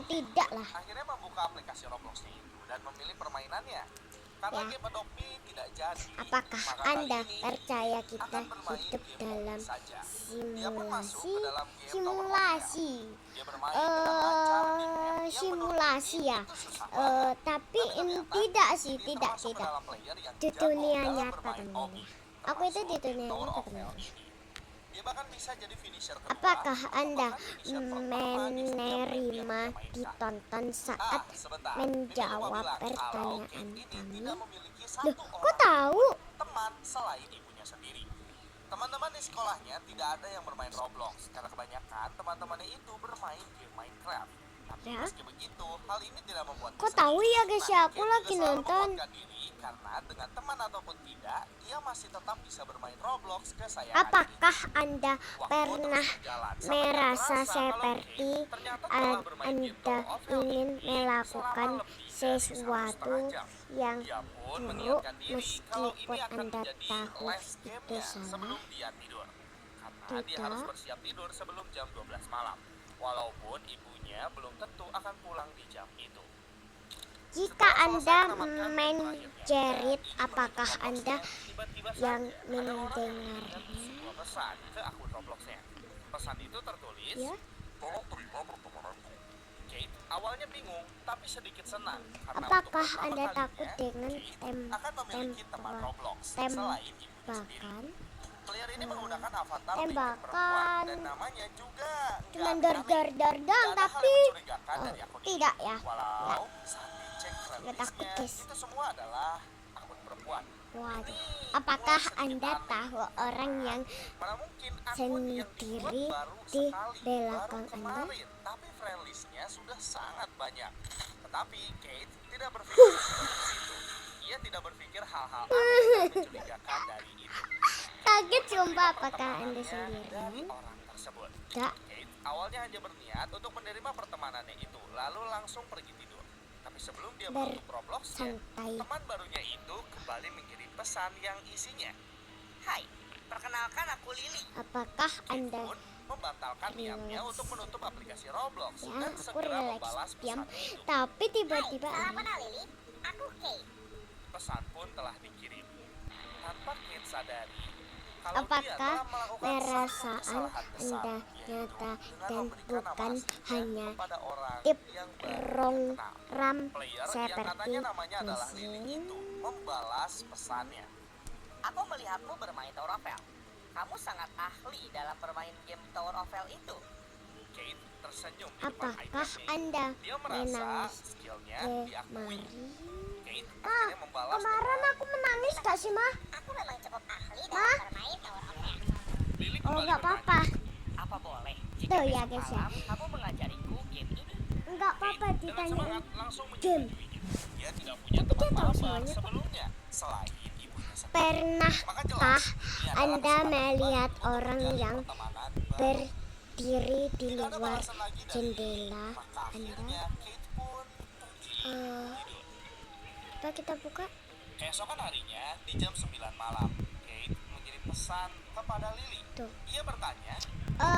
tidak lah. Akhirnya membuka aplikasi Roblox itu dan memilih permainannya. Karena Ya. game Adobe tidak jadi. Apakah maka kali Anda ini percaya kita akan bermain hidup game dalam Roblox saja. Dia pun masuk simulasi? ke dalam game Simulasi. Dia bermain dengan lancar di game yang Simulasi menurut ya. itu susah banget. Tapi ini Ternyata tidak sih, ini tidak, termasuk ke tidak. dalam player yang Di jago dunia dalam nyata bermain teman-teman. Obi. Aku itu di Termasuk dunia Tower nyata of teman-teman. Hell ini. Dia bahkan bisa jadi finisher kedua. Apakah atau Anda bahkan finisher pertama di setiap game yang dia menerima mainkan. ditonton saat Sebentar. menjawab Ini coba bilang kalau pertanyaan Kate ini kami? tidak memiliki Loh, satu kok orang tahu? teman selain ibunya sendiri. Teman-teman di sekolahnya tidak ada yang bermain Roblox karena kebanyakan teman-temannya itu bermain game Minecraft. Tapi Ya. meski begitu, hal ini tidak membuat Kok tahu ya guys ya? Aku Kate lagi juga selalu nonton. menguatkan diri karena dengan teman ataupun tidak, dia masih tetap bisa bermain Roblox kesayangan. Apakah Anda pernah merasa seperti Anda ingin melakukan sesuatu yang buruk meskipun Anda tahu itu salah? sebelum dia tidur. Karena dia harus Tidak. bersiap tidur sebelum jam 12 malam. Walaupun ibunya belum tentu akan pulang di jam itu. Jika Anda menjerit, apakah Anda yang mendengarnya? Sebuah pesan ke akun Robloxnya. Pesan itu tertulis, Ya. "Tolong terima pertemananku." Kate awalnya bingung, tapi sedikit senang. Karena Apakah untuk pertama Anda kalinya, takut dengan Kate akan memiliki teman Roblox selain ibunya sendiri. tembakan? Player ini menggunakan avatar Tembakan. perempuan dan namanya juga nggak cuman dor dong, tapi tidak ya. Walau saat dicek Nggak takut, friendlist-nya, guys. itu semua adalah akun perempuan. Waduh, apakah Anda tahu orang yang Mana mungkin akun yang dibuat sendiri baru di sekali, belakang baru Anda? kemarin, tapi friendlist-nya sudah sangat banyak. Tetapi Kate tidak berpikir seperti itu. Ia tidak berpikir hal-hal aneh dan mencurigakan dari itu. Kaget sumpah, apakah Anda Pertemanannya dari sendiri? orang tersebut. Tidak. Kate awalnya hanya berniat untuk menerima pertemanannya itu, lalu langsung pergi tidur. Tapi sebelum dia menutup Roblox-nya, Santai. teman barunya itu kembali mengirim pesan yang isinya. Hai, perkenalkan aku Lily. Apakah Kate Anda pun membatalkan niatnya relax? untuk menutup aplikasi Roblox Ya, dan aku segera relax membalas diam. pesan itu. Tapi tiba-tiba Lily? Aku Kate. Pesan pun telah dikirim. Tanpa Kate sadari, kalau dia apakah telah melakukan satu perasaan kesalahan besar, Anda yaitu nyata dengan dan memberikan nama bukan aslinya hanya kepada orang tip yang baru dia kenal. ram Player yang seperti katanya namanya adalah Lily mesin? itu membalas pesannya. Aku melihatmu bermain Tower of Hell. Kamu sangat ahli dalam bermain game Tower of Hell itu. Kate tersenyum di depan Apakah iPad-nya. Anda Dia merasa menangis skillnya diakui. kemarin? Kate Ma, akhirnya membalas kemarin dengan, aku menangis gak sih, Ma? Aku memang cukup ahli Ma? bermain Tower of Hell. Lily Oh, kembali gak apa-apa. Apa boleh Tuh jika ya, besok guys, ya. malam kamu mengajariku game ini? Enggak apa-apa dengan ditanyain. semangat langsung Game. menyetujuinya. Dia tidak punya Tapi dia teman tahu mabar semuanya kok. sebelumnya selain ibunya sendiri. Pernahkah Maka jelas, ini adalah Anda kesempatan melihat baik untuk orang menjalin yang pertemanan baru. berdiri di Tidak ada luar balasan lagi dari jendela Maka Anda? akhirnya Kate pun pergi Eh, tidur. Coba kita buka. Keesokan harinya di jam 9 malam, Kate mengirim pesan kepada Lily. Tuh. Ia bertanya,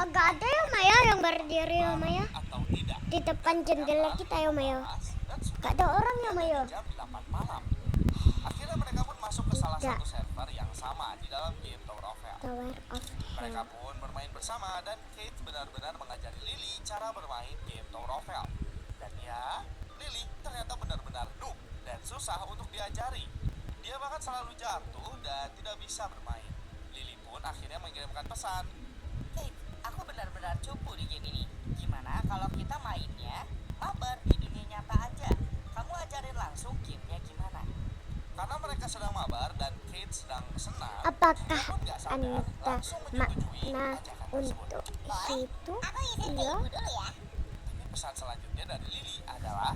Gak ada ya, Maya, yang berdiri ya, Maya? atau tidak. Di depan jendela kita ya, Maya. Dan sudah Gak ada orang ya, Maya? jam 8 malam. Akhirnya mereka pun masuk ke salah Tidak. satu server yang sama di dalam game Tower of Hell. Tower of Mereka Hell. pun bermain bersama dan Kate benar-benar mengajari Lily cara bermain game Tower of Hell. Dan ya, Lily ternyata benar-benar noob dan susah untuk diajari. Dia bahkan selalu jatuh dan tidak bisa bermain. Lily pun akhirnya mengirimkan pesan. Kate, aku benar-benar cupu di game ini. Gimana kalau kita mainnya mabar di dunia nyata aja? Kamu ajarin langsung gamenya gimana? Karena mereka sedang mabar dan Kate sedang senang, Apakah dia pun nggak sadar Anda langsung menyetujui makna ajakan tersebut. untuk situ? Iya. dulu ya. Tapi pesan selanjutnya dari Lily adalah,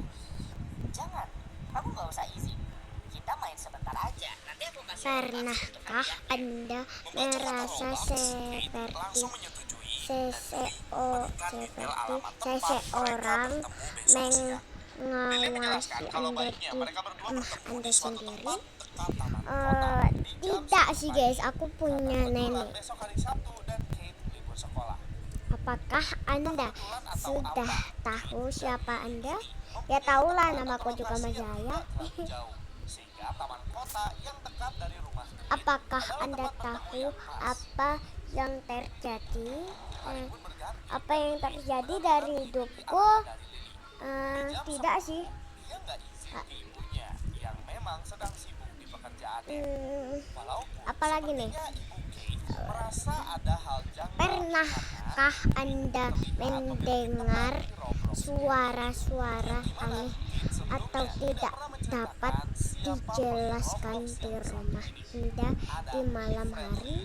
Jangan, kamu nggak usah izin. Kita main sebentar aja. Nanti aku kasih Pernahkah Anda merasa seperti langsung menyetujui seseorang mengawasi Anda di Anda sendiri? Tidak sih, guys, aku punya nenek. besok hari Sabtu dan Kate libur sekolah. Apakah Anda sudah tahu siapa Anda? Ya tahulah, namaku juga Majaya. Jauh, sehingga taman kota yang dekat dari rumah Kate Apakah adalah Anda tempat bertemu tahu yang pas. apa yang terjadi? Hari pun berganti. Apa yang terjadi dari hidupku? Dari Lily. Tidak sih. Dia nggak izin ke ibunya yang memang sedang sibuk di pekerjaannya. Walaupun Apalagi nih? sepertinya ibu Kate merasa ada hal janggal Pernahkah Anda mendengar suara-suara aneh atau tidak dapat dijelaskan di rumah Anda di malam hari?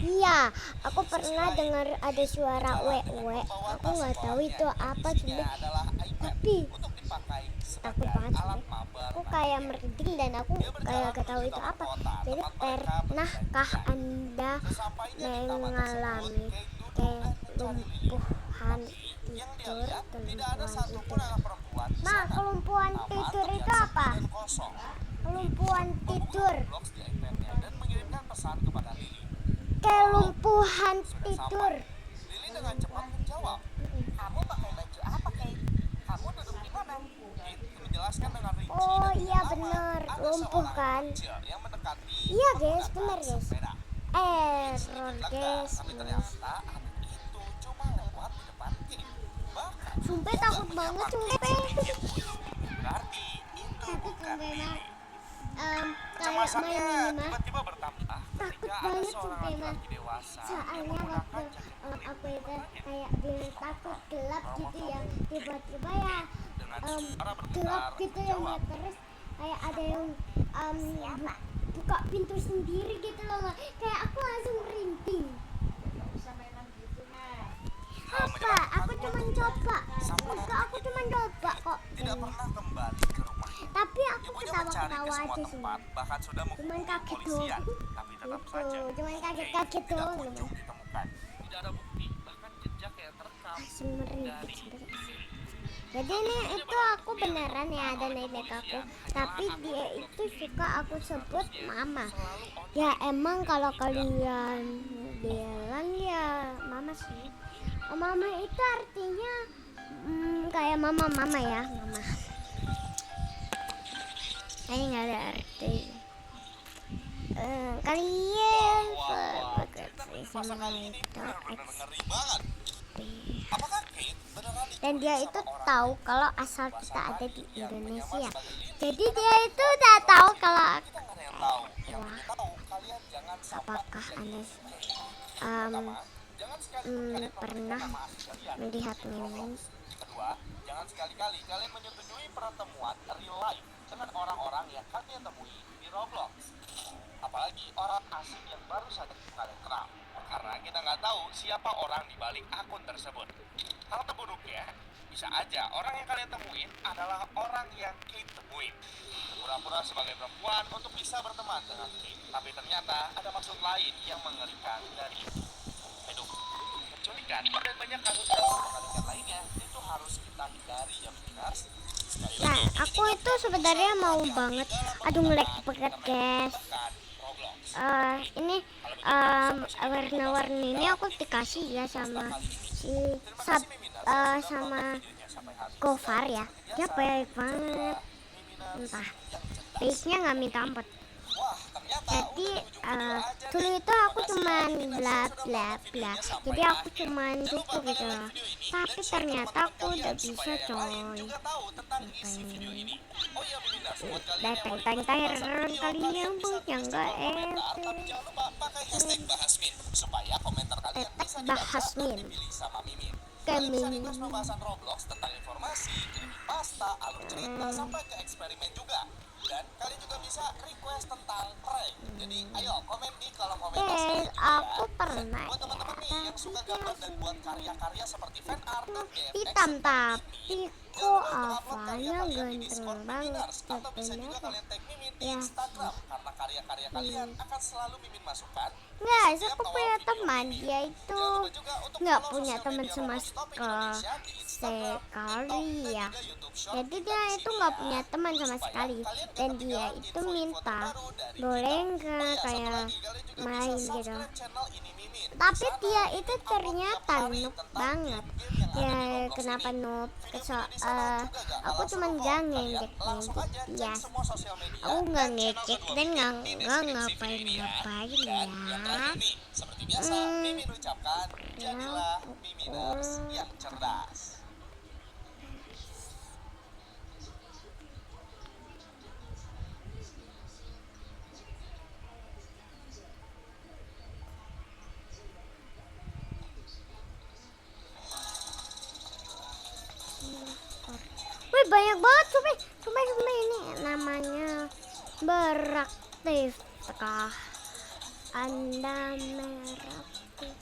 Iya, aku pernah dengar ada suara wewe. Aku nggak tahu itu apa Isinya sebenarnya. adalah iPad Tapi untuk dipakai takut sebagai banget alat sih. mabar. Aku kayak merinding dan aku kayak gak tahu itu apa. Jadi pernahkah Anda Sesampainya di taman mengalami tersebut, Kate duduk dan mencari Lily. kelumpuhan Yang dia tidur? lihat tidak ada Kelumpuhan satupun tidur. anak perempuan di Ma, sana. kelumpuhan Taman tidur terlihat itu sepi apa? dan kosong. Kelumpuhan tidur. Roblox di iPad-nya dan mengirimkan pesan kepada Lily. Kelumpuhan Sudah tidur. sampai. Lily dengan cepat menjawab. Kamu pakai baju apa, Kate? Kamu duduk di mana? Kate menjelaskan dengan rinci Oh, dan iya pengalaman. bener, Ada lumpuh seorang kan? kecil yang mendekati Iya, guys, menggunakan bener, guys. sepeda. Error, Sedikit lega, guys. tapi ternyata anak itu cuma lewat di depan Kate. Bahkan Sumpah takut banget, sumpah. berarti itu bukan Lily. Kayak Kecemasannya main ini mah. tiba-tiba bertambah takut Ketika ada banget seorang sumpah mas. laki-laki dewasa yang Soalnya menggunakan waktu jaket aku itu kayak bilang takut gelap gitu ya, tiba-tiba ya dengan suara gelap bergetar gitu ya menjawab, terus kayak ada yang buka pintu sendiri gitu loh Mak. Kayak aku langsung merinding. Apa? Aku cuma coba. Enggak, aku cuma coba kok. tidak pernah kembali ke rumah. Tapi aku Ibunya mencari ke ketawa-ketawa semua aja sih. tempat, bahkan sudah Cuman menghubungi kaget kepolisian, doang. tapi tetap Gitu, saja cuman Kate kaget-kaget tidak doang. kunjung ditemukan. Tidak ada bukti, bahkan jejak yang terekam Langsung merinding dari sebenarnya. Jadi ini itu aku beneran ya ada nenek aku, tapi dia itu suka aku sebut mama. Ya emang kalau kalian bilang ya mama sih. Mama itu artinya kayak mama ya mama. Kayaknya nggak ada arti. Kalian pasangan ini benar-benar ngeri banget. Apakah Kate beneran dan dia diculik itu sama orang tahu kalau asal kita ada di yang Indonesia. menyamar sebagai Lily? Jadi dia itu udah tahu kalau Kita nggak ada yang tahu. Yang wah, kita tahu, kalian jangan sampai apakah anda pertama, jangan sekali-kali kalian pernah memberikan nama asli kalian melihat di meme? Roblox. Kedua, jangan sekali-kali kalian menyetujui pertemuan real life dengan orang-orang yang kalian temui di Roblox. Apalagi orang asing yang baru saja kalian kenal. Karena kita nggak tahu siapa orang di balik akun tersebut. Hal terburuknya, bisa aja orang yang kalian temuin adalah orang yang Kate temuin. Pura-pura sebagai perempuan untuk bisa berteman dengan Kate. Tapi ternyata ada maksud lain yang mengerikan dari hidup. Penculikan dan banyak kasus-kasus mengerikan lainnya itu harus kita hindari ya Minas. Nah, aku itu sebenarnya mau banget. Aduh, ngelag banget guys. Ini warna-warni ini aku dikasih ya sama si sama Gofar ya. Dia baik banget. Entah, baiknya nggak minta ampun. Jadi dulu itu aku cuman bla bla bla. Jadi aku cuman gitu gitu loh. Tapi ternyata aku udah bisa coy. Datang kalian punya nggak supaya komentar kalian bisa Bahasmin dipilih sama Mimin. Kemin. Bebas pembahasan Roblox tentang informasi, creepypasta, alur cerita, sampai ke eksperimen juga. Dan kalian juga bisa request tentang prank. Jadi ayo komen di kolom komentar. aku pernah Buat teman-teman nih yang suka gambar dan buat karya-karya seperti fan art dan hitam tapi kok apanya ganteng banget atau bisa juga sebenarnya. kalian tag Mimin di Ya. Instagram karena karya-karya kalian akan selalu Mimin masukkan. Guys, aku punya teman, dia itu Jangan lupa juga untuk nggak follow punya sosial teman media sama Roblox Topik Indonesia di Instagram, sekali TikTok, dan ya. juga YouTube Short. Jadi dia itu nggak punya teman sama sekali dan dia itu minta boleh nggak kayak main gitu. Tapi dia itu ternyata noob banget. Ya kenapa noob? Aku cuma nggak ngejek dia. Aku nggak ngejek dan nggak ngapain ya. Seperti biasa, Mimin ucapkan, jadilah Miminers yang cerdas. Wih banyak banget coba ini namanya beraktif kah Anda meraktif.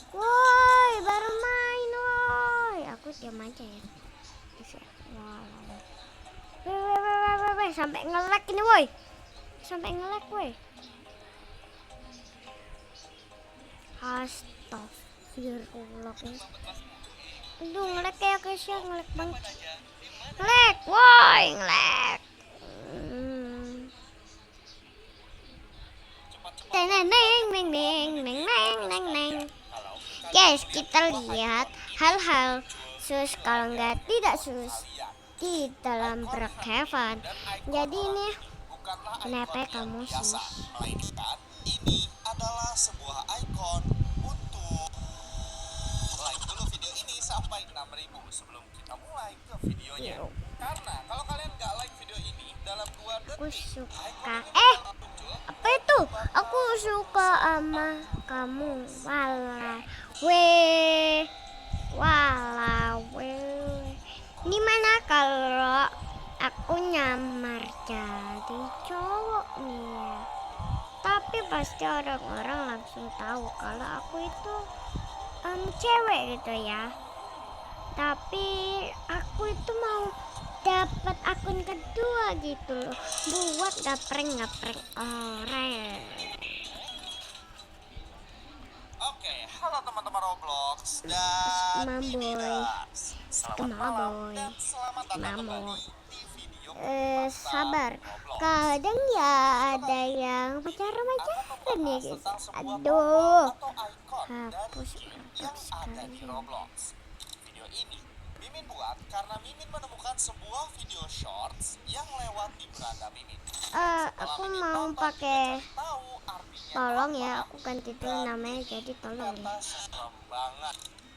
Woi baru main woi, aku diam aja ya. Woi sampai nge-lag ini woi, sampai nge-lag woi. Astagfirullah. Aduh nge-lag kayak Kesya, nge-lag banget. Nge-lag, woi nge-lag. Neng. Guys, kita lihat hal-hal sus kalau nggak tidak sus di dalam Brookhaven. Jadi ini kenapa kamu sus? Melainkan ini adalah sebuah ikon untuk like dulu video ini sampai 6.000 sebelum kita mulai ke videonya. Karena kalau kalian nggak like video ini dalam 2 Aku detik, suka. ikon ini bakal muncul Apa itu? tuh, aku suka sama kamu. Weh, weh. Gimana kalau aku nyamar jadi cowok nih ya? Tapi pasti orang-orang langsung tahu kalau aku itu cewek gitu ya. Tapi aku itu mau dapat akun kedua gitu loh, buat gapreng orang. Oke, halo teman-teman Roblox dan Mamboy. Mimidas. Selamat malam Mamboy. dan selamat datang kembali Mamboy. di video Sabar, Roblox. kadang ya ada yang pacaran ya Akan guys. tentang sebuah Aduh, tombol atau icon dari hapus game yang ada di Roblox. Video ini Mimin buat karena Mimin menemukan sebuah video shorts yang lewat di beranda Mimin. aku mau pakai Tahu artinya tolong apa? ya, aku ganti dulu namanya jadi tolong ya. Kata serem banget.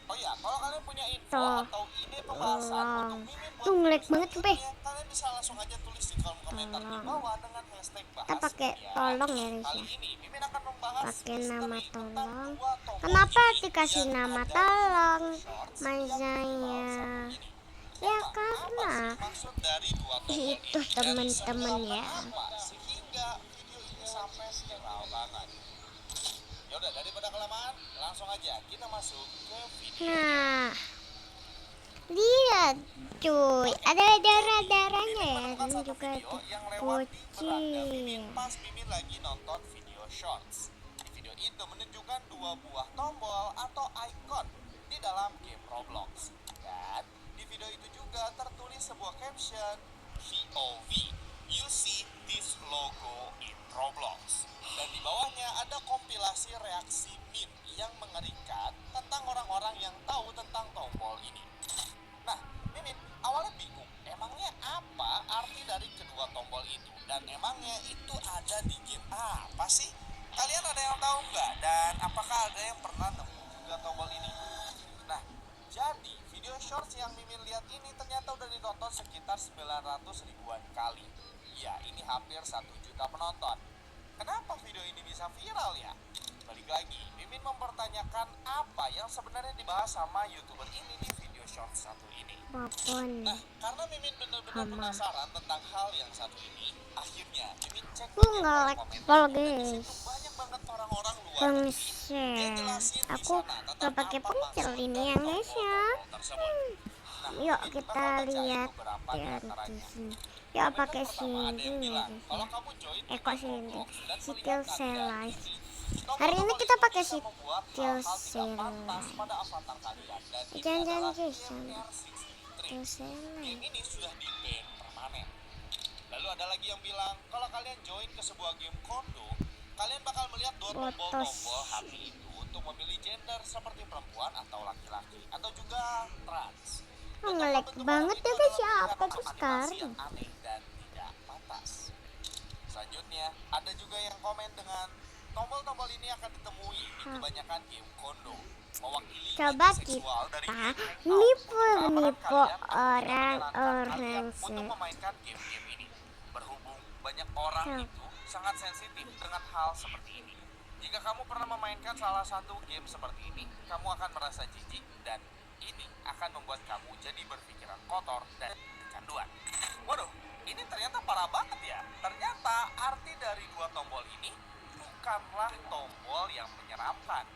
Oh ya, kalau kalian punya info Toh, atau ide pembahasan tolong. untuk Mimin buat Tuh, ngelag video banget, Pe. selanjutnya, kalian bisa langsung aja tulis di kolom komentar di Tolong. bawah dengan hashtag Kita bahas pakai media. tolong ya guys Kali ya. ini Mimin akan membahas Pakai misteri nama tentang tolong. dua tombol Kenapa ini dikasih yang nama ada di tolong? shorts Mas yang saya. viral satu ini. Ya Emang apa karena sih maksud dari dua tombol itu ini? Dan temen-temen seberapa ya. apa sehingga video ini sampai viral banget? Yaudah, daripada kelamaan, langsung aja kita masuk ke video. Nah, lihat cuy, ada darah-darahnya ya, Menemukan dan satu juga video ada yang lewat di beranda Mimin kucing. pas Mimin lagi nonton video shorts. Di video itu menunjukkan dua buah tombol atau icon di dalam game Roblox. Dan di video itu juga tertulis sebuah caption POV. You see this logo in Roblox. Dan di bawahnya ada kompilasi reaksi meme yang mengerikan tentang orang-orang yang tahu tentang tombol ini. Nah, Mimin awalnya bingung, emangnya apa arti dari kedua tombol itu? Dan emangnya itu ada di game apa sih? Kalian ada yang tahu nggak? Dan apakah ada yang pernah nemu juga tombol ini? Nah, jadi video shorts yang Mimin lihat ini ternyata udah ditonton sekitar 900 ribuan kali. Ya, ini hampir 1 juta penonton. Kenapa video ini bisa viral ya? Balik lagi, Mimin mempertanyakan apa yang sebenarnya dibahas sama YouTuber ini di video short satu ini. Popon. Nah, karena Mimin benar-benar Sama. penasaran tentang hal yang satu ini, akhirnya Mimin cek Aku nggak like pol guys. banyak banget orang-orang luar Bang negeri yang share. jelasin di Aku sana tentang nggak pakai apa pencil maksud ini dan ya guys ya. tombol-tombol tersebut. Nah, Yuk Mimin kita bakal bacain lihat beberapa di ya di antaranya. sini. Yuk Komentar pakai pertama ada yang sini ya bilang, guys kalau ya. kamu join Kok dengan sini? Roblox dan Skill melihat Sale keadaan Live. ini, Hari ini tombol-tombol kita itu pakai bisa membuat Skill hal-hal tidak Sale pantas Live. pada avatar kalian. Dan ini Jangan-jangan adalah guys, KR63. Skill Sale Game Live. ini sudah di-ban permanen. Lalu ada lagi yang bilang, kalau kalian join ke sebuah game kondo, kalian bakal melihat dua Botos. tombol-tombol hati itu untuk memilih gender seperti perempuan atau laki-laki atau juga trans. Oh, Dan nge-lag bentuk banget itu ya guys adalah ya, pilihan apa tuh animasi sekarang? yang aneh dan tidak pantas. Selanjutnya, ada juga yang komen dengan tombol-tombol ini akan ditemui di kebanyakan game kondo, mewakili Coba bagi seksual dari kita game hangout nipu untuk keamanan nipu kalian dan orang-orang kalian untuk sih. memainkan game-game ini. Berhubung banyak orang Coba. itu sangat sensitif dengan hal seperti ini. Jika kamu pernah memainkan salah satu game seperti ini, kamu akan merasa jijik dan ini akan membuat kamu jadi berpikiran kotor dan kecanduan. Waduh, ini ternyata parah banget ya. Ternyata arti dari dua tombol ini bukanlah tombol yang menyeramkan.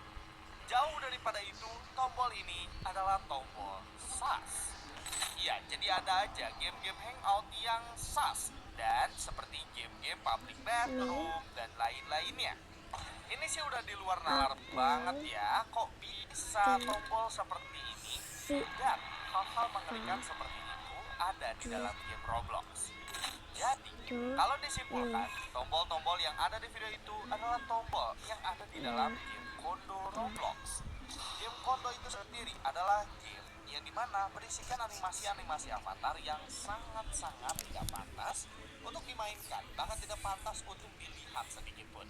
Jauh daripada itu, tombol ini adalah tombol sus. Ya, jadi ada aja game-game hangout yang sus dan seperti game-game public bathroom dan lain-lainnya. Ini sih udah di luar nalar banget ya. Kok bisa tombol seperti ini dan hal-hal mengerikan seperti itu ada di dalam game Roblox. Jadi, kalau disimpulkan, tombol-tombol yang ada di video itu adalah tombol yang ada di dalam game kondo Roblox. Game kondo itu sendiri adalah game yang dimana berisikan animasi-animasi avatar yang sangat-sangat tidak pantas untuk dimainkan, bahkan tidak pantas untuk dilihat sedikit pun.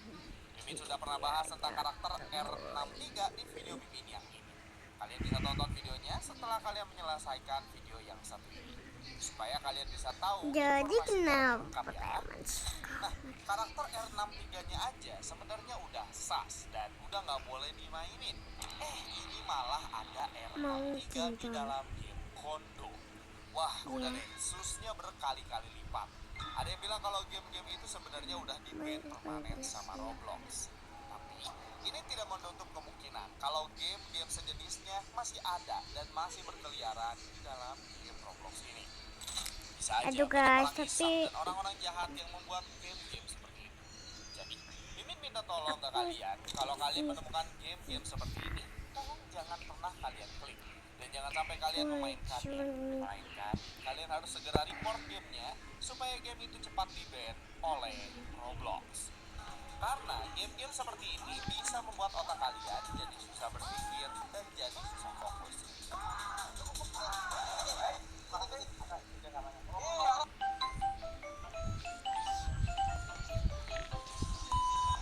Mimin sudah pernah bahas tentang karakter R63 di video Mimin yang ini. Kalian bisa tonton videonya setelah kalian menyelesaikan video yang satu ini. supaya kalian bisa tahu Jadi informasi kenapa lengkap ya. teman? Nah, karakter R63-nya aja sebenarnya udah sas dan udah nggak boleh dimainin. Ini malah ada R63 di Mungkin dalam game Kondo. Wah, udah deh, susnya berkali-kali lipat. Ada yang bilang kalau game-game itu sebenarnya udah di-ban permanen sama Roblox. Tapi ini tidak menutup kemungkinan kalau game-game sejenisnya masih ada dan masih berkeliaran di dalam game Roblox ini. Bisa aja Aduh banyak guys, orang iseng tapi dan orang-orang jahat yang membuat game-game seperti itu. Jadi, Mimin minta tolong ke kalian, kalau kalian menemukan game-game seperti ini, tolong jangan pernah kalian klik. Dan jangan sampai kalian memainkannya. Melainkan, kalian harus segera report gamenya supaya game itu cepat di-ban oleh Roblox. Karena game-game seperti ini bisa membuat otak kalian jadi susah berpikir dan jadi susah fokus.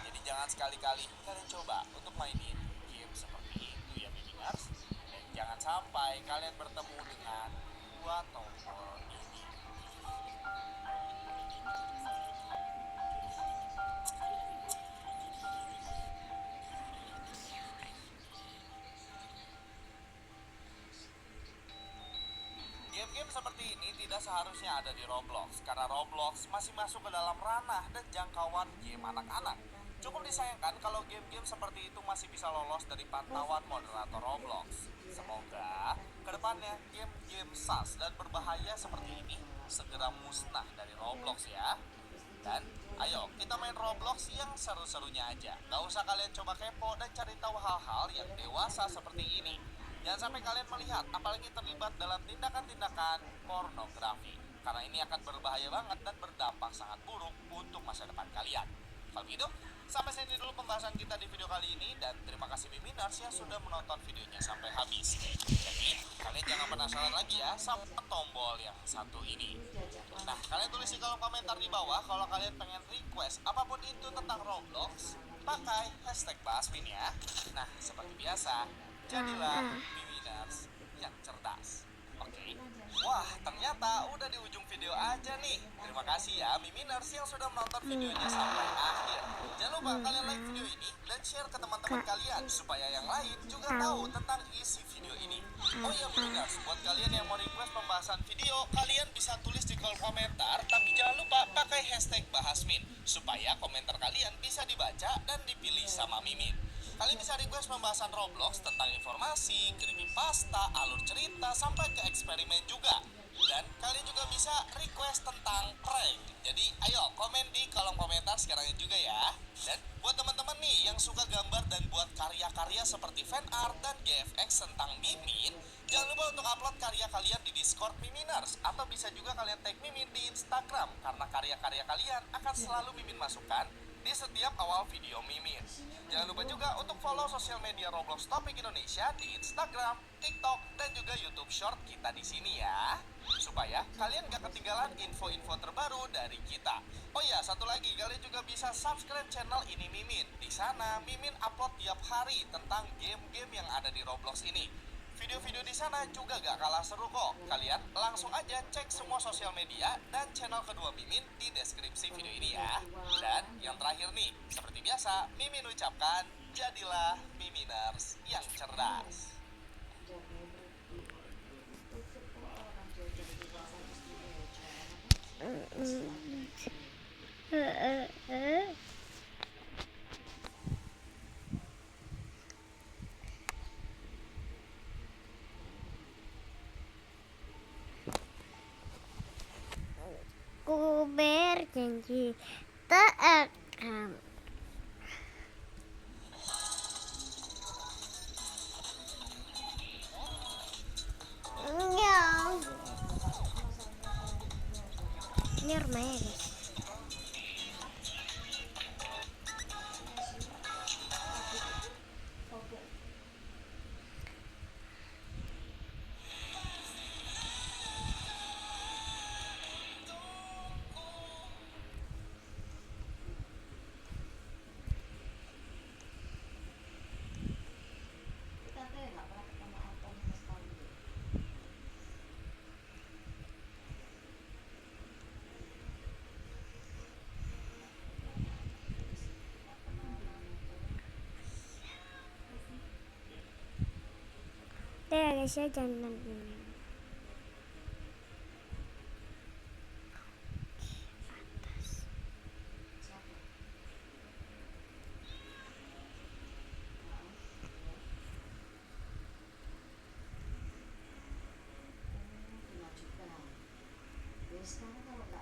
Jadi jangan sekali-kali kalian coba untuk mainin game seperti itu ya Miminers. Dan jangan sampai kalian bertemu dengan dua tombol ini. Game-game seperti ini tidak seharusnya ada di Roblox karena Roblox masih masuk ke dalam ranah dan jangkauan game anak-anak. Cukup disayangkan kalau game-game seperti itu masih bisa lolos dari pantauan moderator Roblox. Semoga kedepannya game-game sas dan berbahaya seperti ini segera musnah dari Roblox ya. Dan ayo kita main Roblox yang seru-serunya aja. Gak usah kalian coba kepo dan cari tahu hal-hal yang dewasa seperti ini. Jangan sampai kalian melihat, apalagi terlibat dalam tindakan-tindakan pornografi. Karena ini akan berbahaya banget dan berdampak sangat buruk untuk masa depan kalian. Kalau gitu, sampai sini dulu pembahasan kita di video kali ini. Dan terima kasih Miminers yang sudah menonton videonya sampai habis. Jadi, kalian jangan penasaran lagi ya sama tombol yang satu ini. Nah, kalian tulis di kolom komentar di bawah kalau kalian pengen request apapun itu tentang Roblox, pakai hashtag Basmin ya. Nah, seperti biasa, jadilah Miminers yang cerdas. Oke. Wah, ternyata udah di ujung video aja nih. Terima kasih ya Miminers yang sudah menonton videonya sampai akhir. Jangan lupa kalian like video ini dan share ke teman-teman kalian supaya yang lain juga tahu tentang isi video ini. Oh iya Miminers, buat kalian yang mau request pembahasan video, kalian bisa tulis di kolom komentar, tapi jangan lupa pakai hashtag Bahasmin supaya komentar kalian bisa dibaca dan dipilih sama Mimin. Kalian bisa request pembahasan Roblox tentang informasi, creepypasta, alur cerita, sampai ke eksperimen juga. Dan kalian juga bisa request tentang prank. Jadi ayo komen di kolom komentar sekarang juga ya. Dan buat teman-teman nih yang suka gambar dan buat karya-karya seperti fan art dan GFX tentang Mimin, jangan lupa untuk upload karya kalian di Discord Miminers. Atau bisa juga kalian tag Mimin di Instagram, karena karya-karya kalian akan selalu Mimin masukkan di setiap awal video Mimin. Jangan lupa juga untuk follow sosial media Roblox Topik Indonesia di Instagram, TikTok, dan juga YouTube Short kita di sini ya. Supaya kalian gak ketinggalan info-info terbaru dari kita. Oh ya, satu lagi, kalian juga bisa subscribe channel ini Mimin. Di sana Mimin upload tiap hari tentang game-game yang ada di Roblox ini. Video-video di sana juga gak kalah seru kok. Kalian langsung aja cek semua sosial media dan channel kedua Mimin di deskripsi video ini ya. Dan yang terakhir nih, seperti biasa, Mimin ucapkan, jadilah Miminers yang cerdas. Ku berjanji tak akan ini rumahnya guys. guys ya, jangan sekarang kalau nggak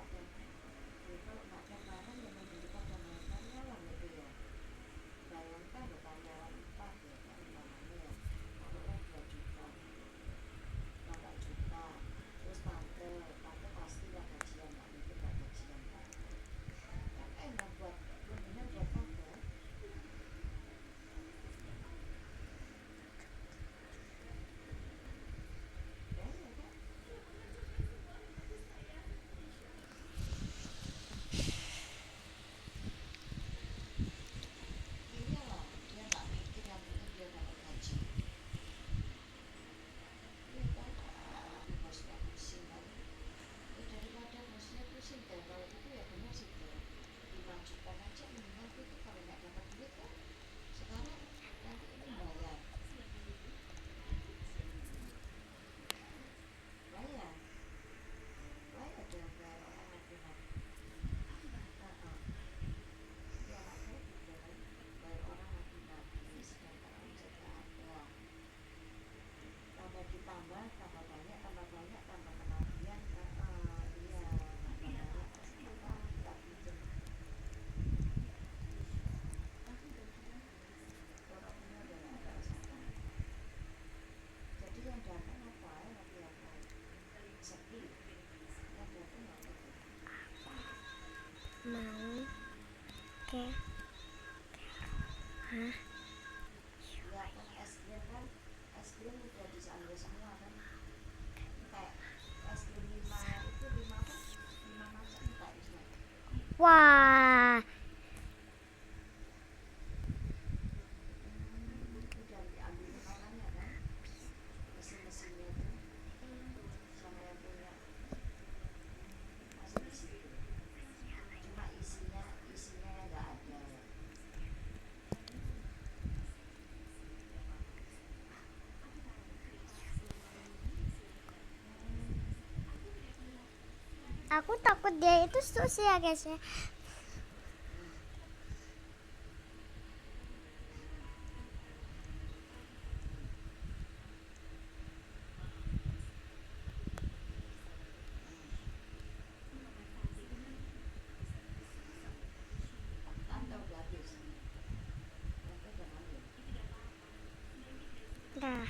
ada barang yang memberikan dana karyawan itu ya, bayangkan ya karyawan 4 ya kan umpamanya ya, taruhlah 2 juta, 2 juta, terus tante pasti nggak gajian, nggak mungkin nggak gajian kan, kan enak buat mendingan buat tante ya kan. Iyalah, dia nggak mikir yang penting dia dapat gaji. Iya kan, apalagi bosnya pusing kan. Ya daripada bosnya pusing deh, kalau itu ya benar sih deh. 5 juta aja minimal itu kalau nggak dapat duit kan. Sekarang nanti ini bayar, bayar, bayar dong bayar orang laki-laki. Ya makanya gitu kan, bayar orang laki-laki sedangkan omsetnya ada. Tambah ditambah, tambah banyak, tambah banyak, tambah kematian, iya, tambah banyak, apa, nggak pinjem. Pokoknya udah nggak ada usaha. Jadi yang datang apa ya, laki-laki sepi, yang datang apa tuh? mau ke hah Ya kan es krim udah disambil semua kan, kayak es krim 5 itu 5 apa? 5 macam enggak bisa. wah Udah diambilin orangnya kan, mesin-mesinnya tuh sama yang punya masih di situ. Cuma isinya yang nggak ada. aku takut dia itu sus ya guys ya. Tante udah habis, tante udah ngambil. Nah,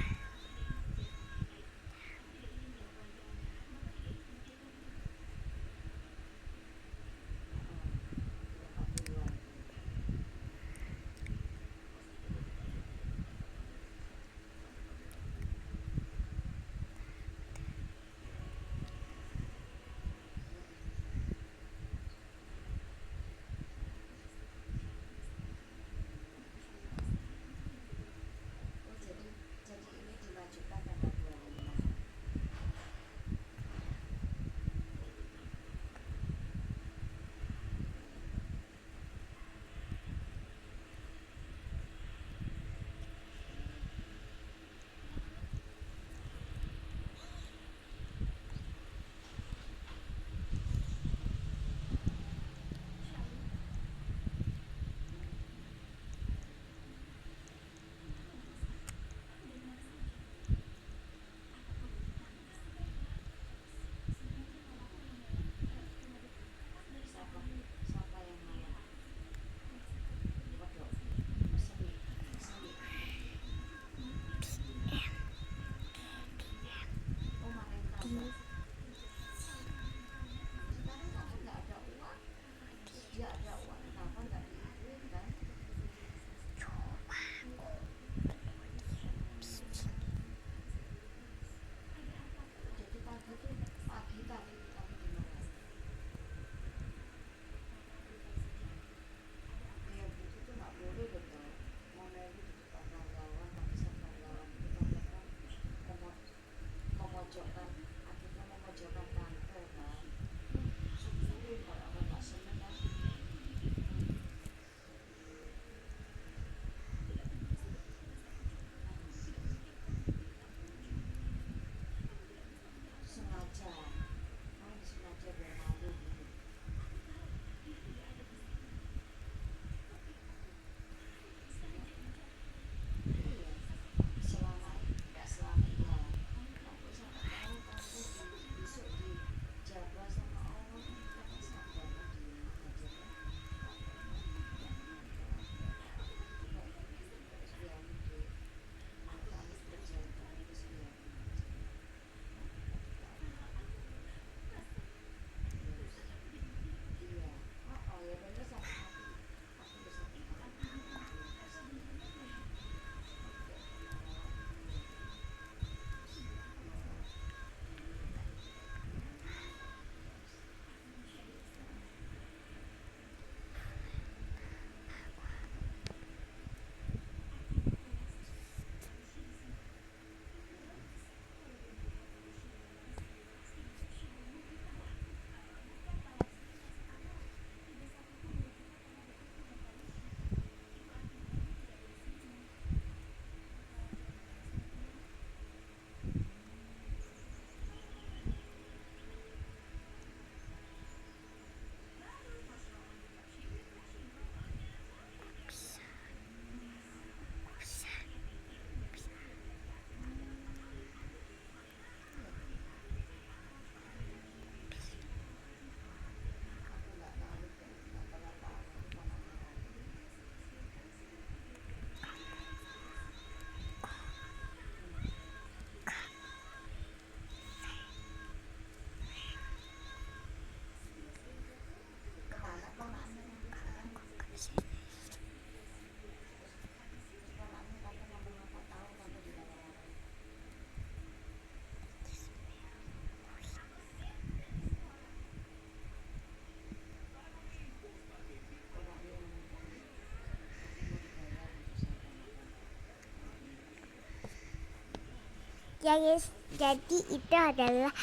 Ya guys, jadi itu adalah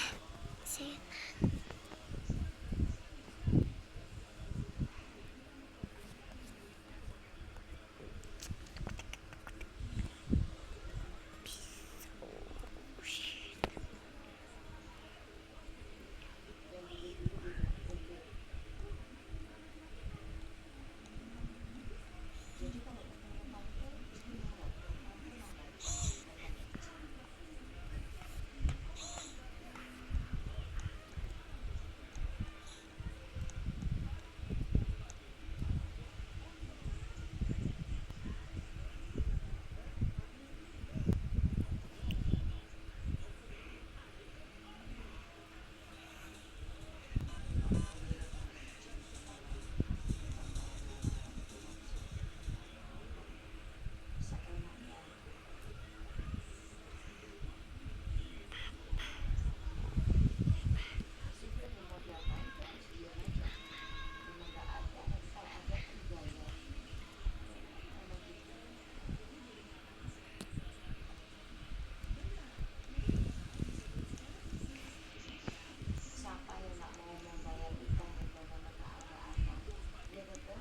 siapa yang nggak mau membayar utang bagaimana keadaannya, ya betul,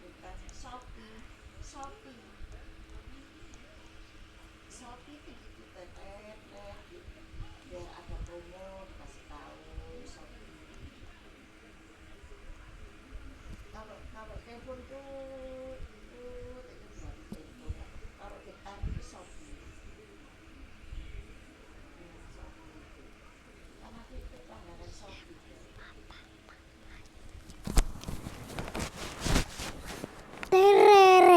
bukan Shopee. Shopee itu gitu tetet gitu, biar ada promo dikasih tahu Shopee. Kalau telepon tuh itu berarti telepon ya. Kalau kita itu Shopee. Shopee itu karena itu langganan Shopee. tererek.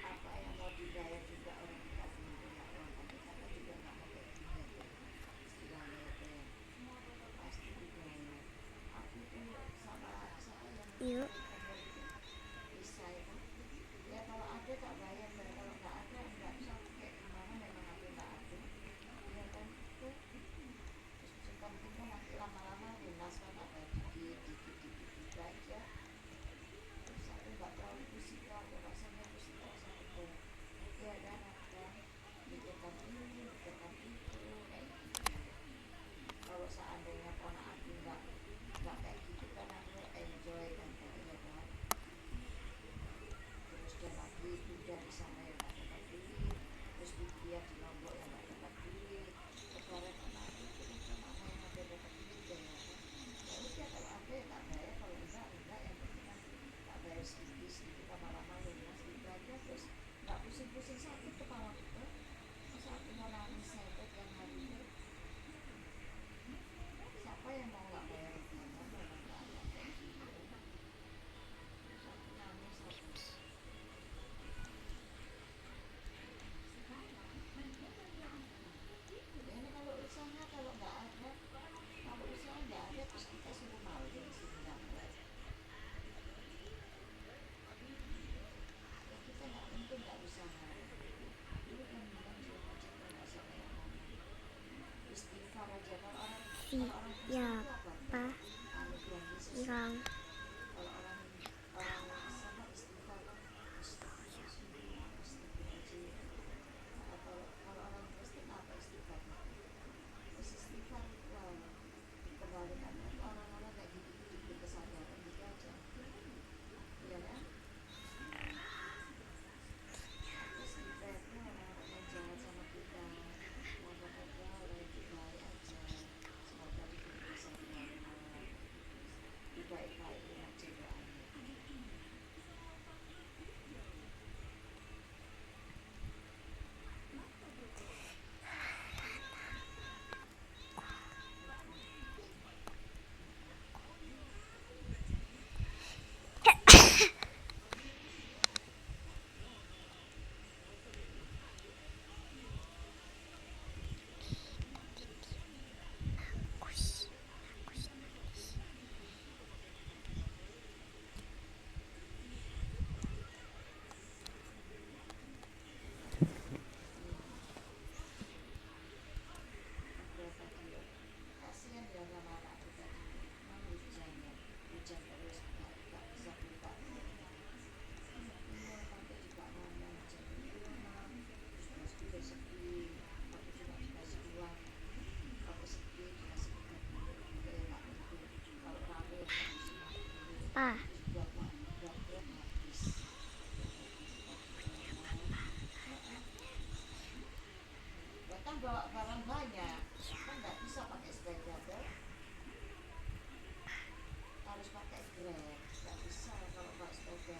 Apa yang mau dibayar juga orang kita belum punya uang, tapi kita juga nggak mau kayak gini ya, istilahnya itu ya, pasti dibayar. Aku tuh sama saya yang Yuk. bisa itu ya, kalau ada tak bayar, dan kalau nggak ada nggak bisa, kayak gimana memang aku nggak ada ya kan. Itu terus pentingnya nanti lama-lama lunas kan, ada dikit aja. Terus aku nggak terlalu pusing, kalau rasanya pusing kalau sampai ke ya kan, ada mikirkan ini mikirkan itu kayak gitu. Kalau seandainya ponak aku nggak kayak gitu kan, aku enjoy kan, ya kan. Terus dia lagi udah di sana yang nggak dapat duit, terus dia di Lombok yang nggak dapat duit, lebaran kemarin terus sama yang ada dapat duit ya kan. Ya udah, kalau ada ya tak bayar, kalau enggak yang penting kan tak bayar sedikit lama-lama lunas gitu aja. Terus nggak pusing-pusing sakit kepala aku, masa aku mau nangis sakit yang hari itu. Siapa yang mau nggak bayar utang kan, memang nggak ada kayak gitu. Terus aku nangis aku. Ya ini kalau usaha, kalau nggak ada, kalau usaha nggak ada terus kita suruh maling suruh nyampe, ya kita nggak mungkin nggak usaha. Dulu kan bilang suruh macam kan, nggak usah banyak ngomong, istighfar aja. Kalau orang Kristen itu apa? Siapa Anugerah Yesus. yang Kalau orang Islam istighfar kan, astagfirullah, astagfirullah, bawa barang banyak kan nggak bisa pakai sepeda tuh, harus pakai Grab, nggak bisa kalau bawa sepeda,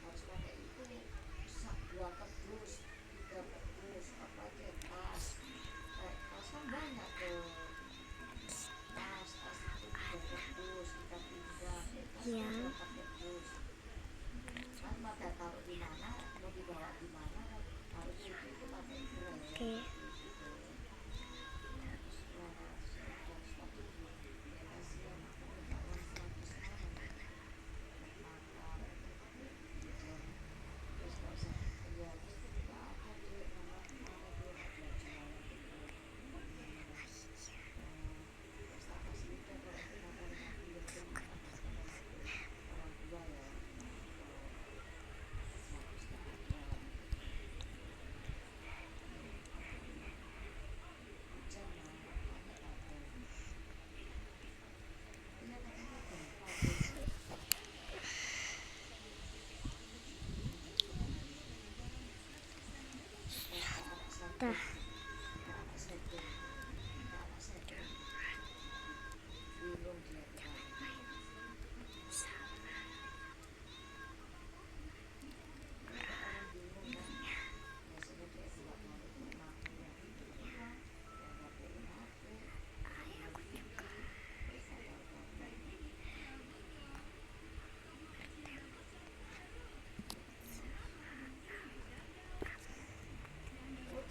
harus pakai itu 2 kardus 3 kardus apa aja, tas tas kan banyak tuh, tas itu 3 kardus kita pinggang, tas Ya. 4 kardus kan, maka taruh di mana mau dibawa di mana kan harus itu pakai Grab. Oke. Dah.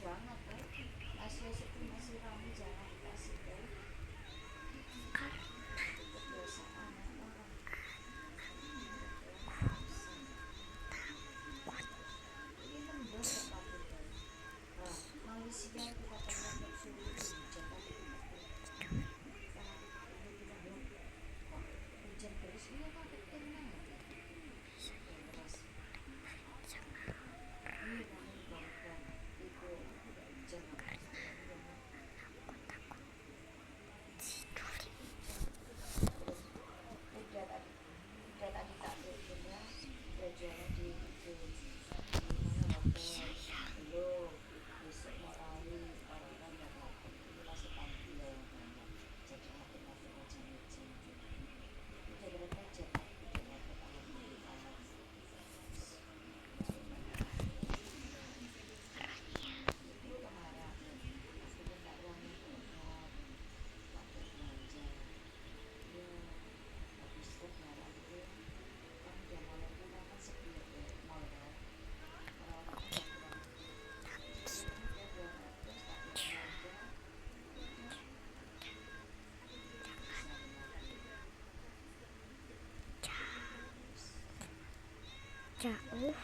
Jangan tuh, Asia itu masih ramai, jangan dikasih tuh, kebiasaan orang. Ini lembur tempat itu. Nah, Malaysia itu katanya suhu hujan tapi hujan terus, iya kan kena terus ini kami bangga itu hujan udah tadi tak berguna jalan di itu mana hotel belum, besok mau lari orang kan nggak takut, ini masih pagi ya yang banyak, jadi hati-hati hujan-hujan udah berapa jam udah dapat alhamdulillah. Itu kemarin aku minta uang untuk pakai belanja ya, habis itu kemarin itu kan dia malam itu kan sepi ya mall kan, orang-orang kan kurang itu dia 200 tak belanja udah bisa 50. Jauh.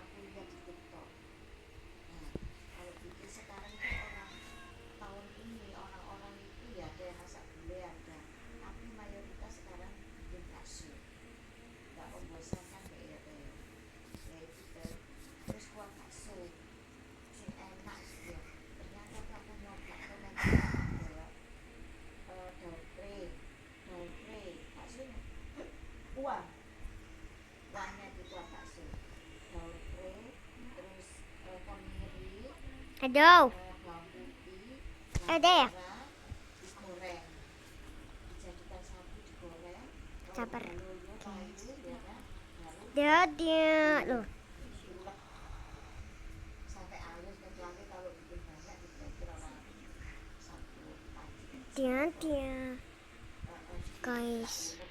Aku lihat di TikTok. Nah, kalau bikin sekarang itu orang tahun ini orang-orang itu ya ada yang masak gulai ada, tapi mayoritas sekarang bikin bakso. Nggak membosankan kayak ya itu terus kuah bakso sing enak gitu ya. Ternyata aku nyoba tuh nanti ada daun pre bakso uang uangnya di kuah bakso daun pre terus kemiri Aduh. bawang putih Ada ya? merah digoreng, dijadikan sapi digoreng Sabar. lulu kayu ya kan, baru Dia loh. diulek sampai halus, kecuali kalau bikin banyak diblender orang 1 pagi Dia guys.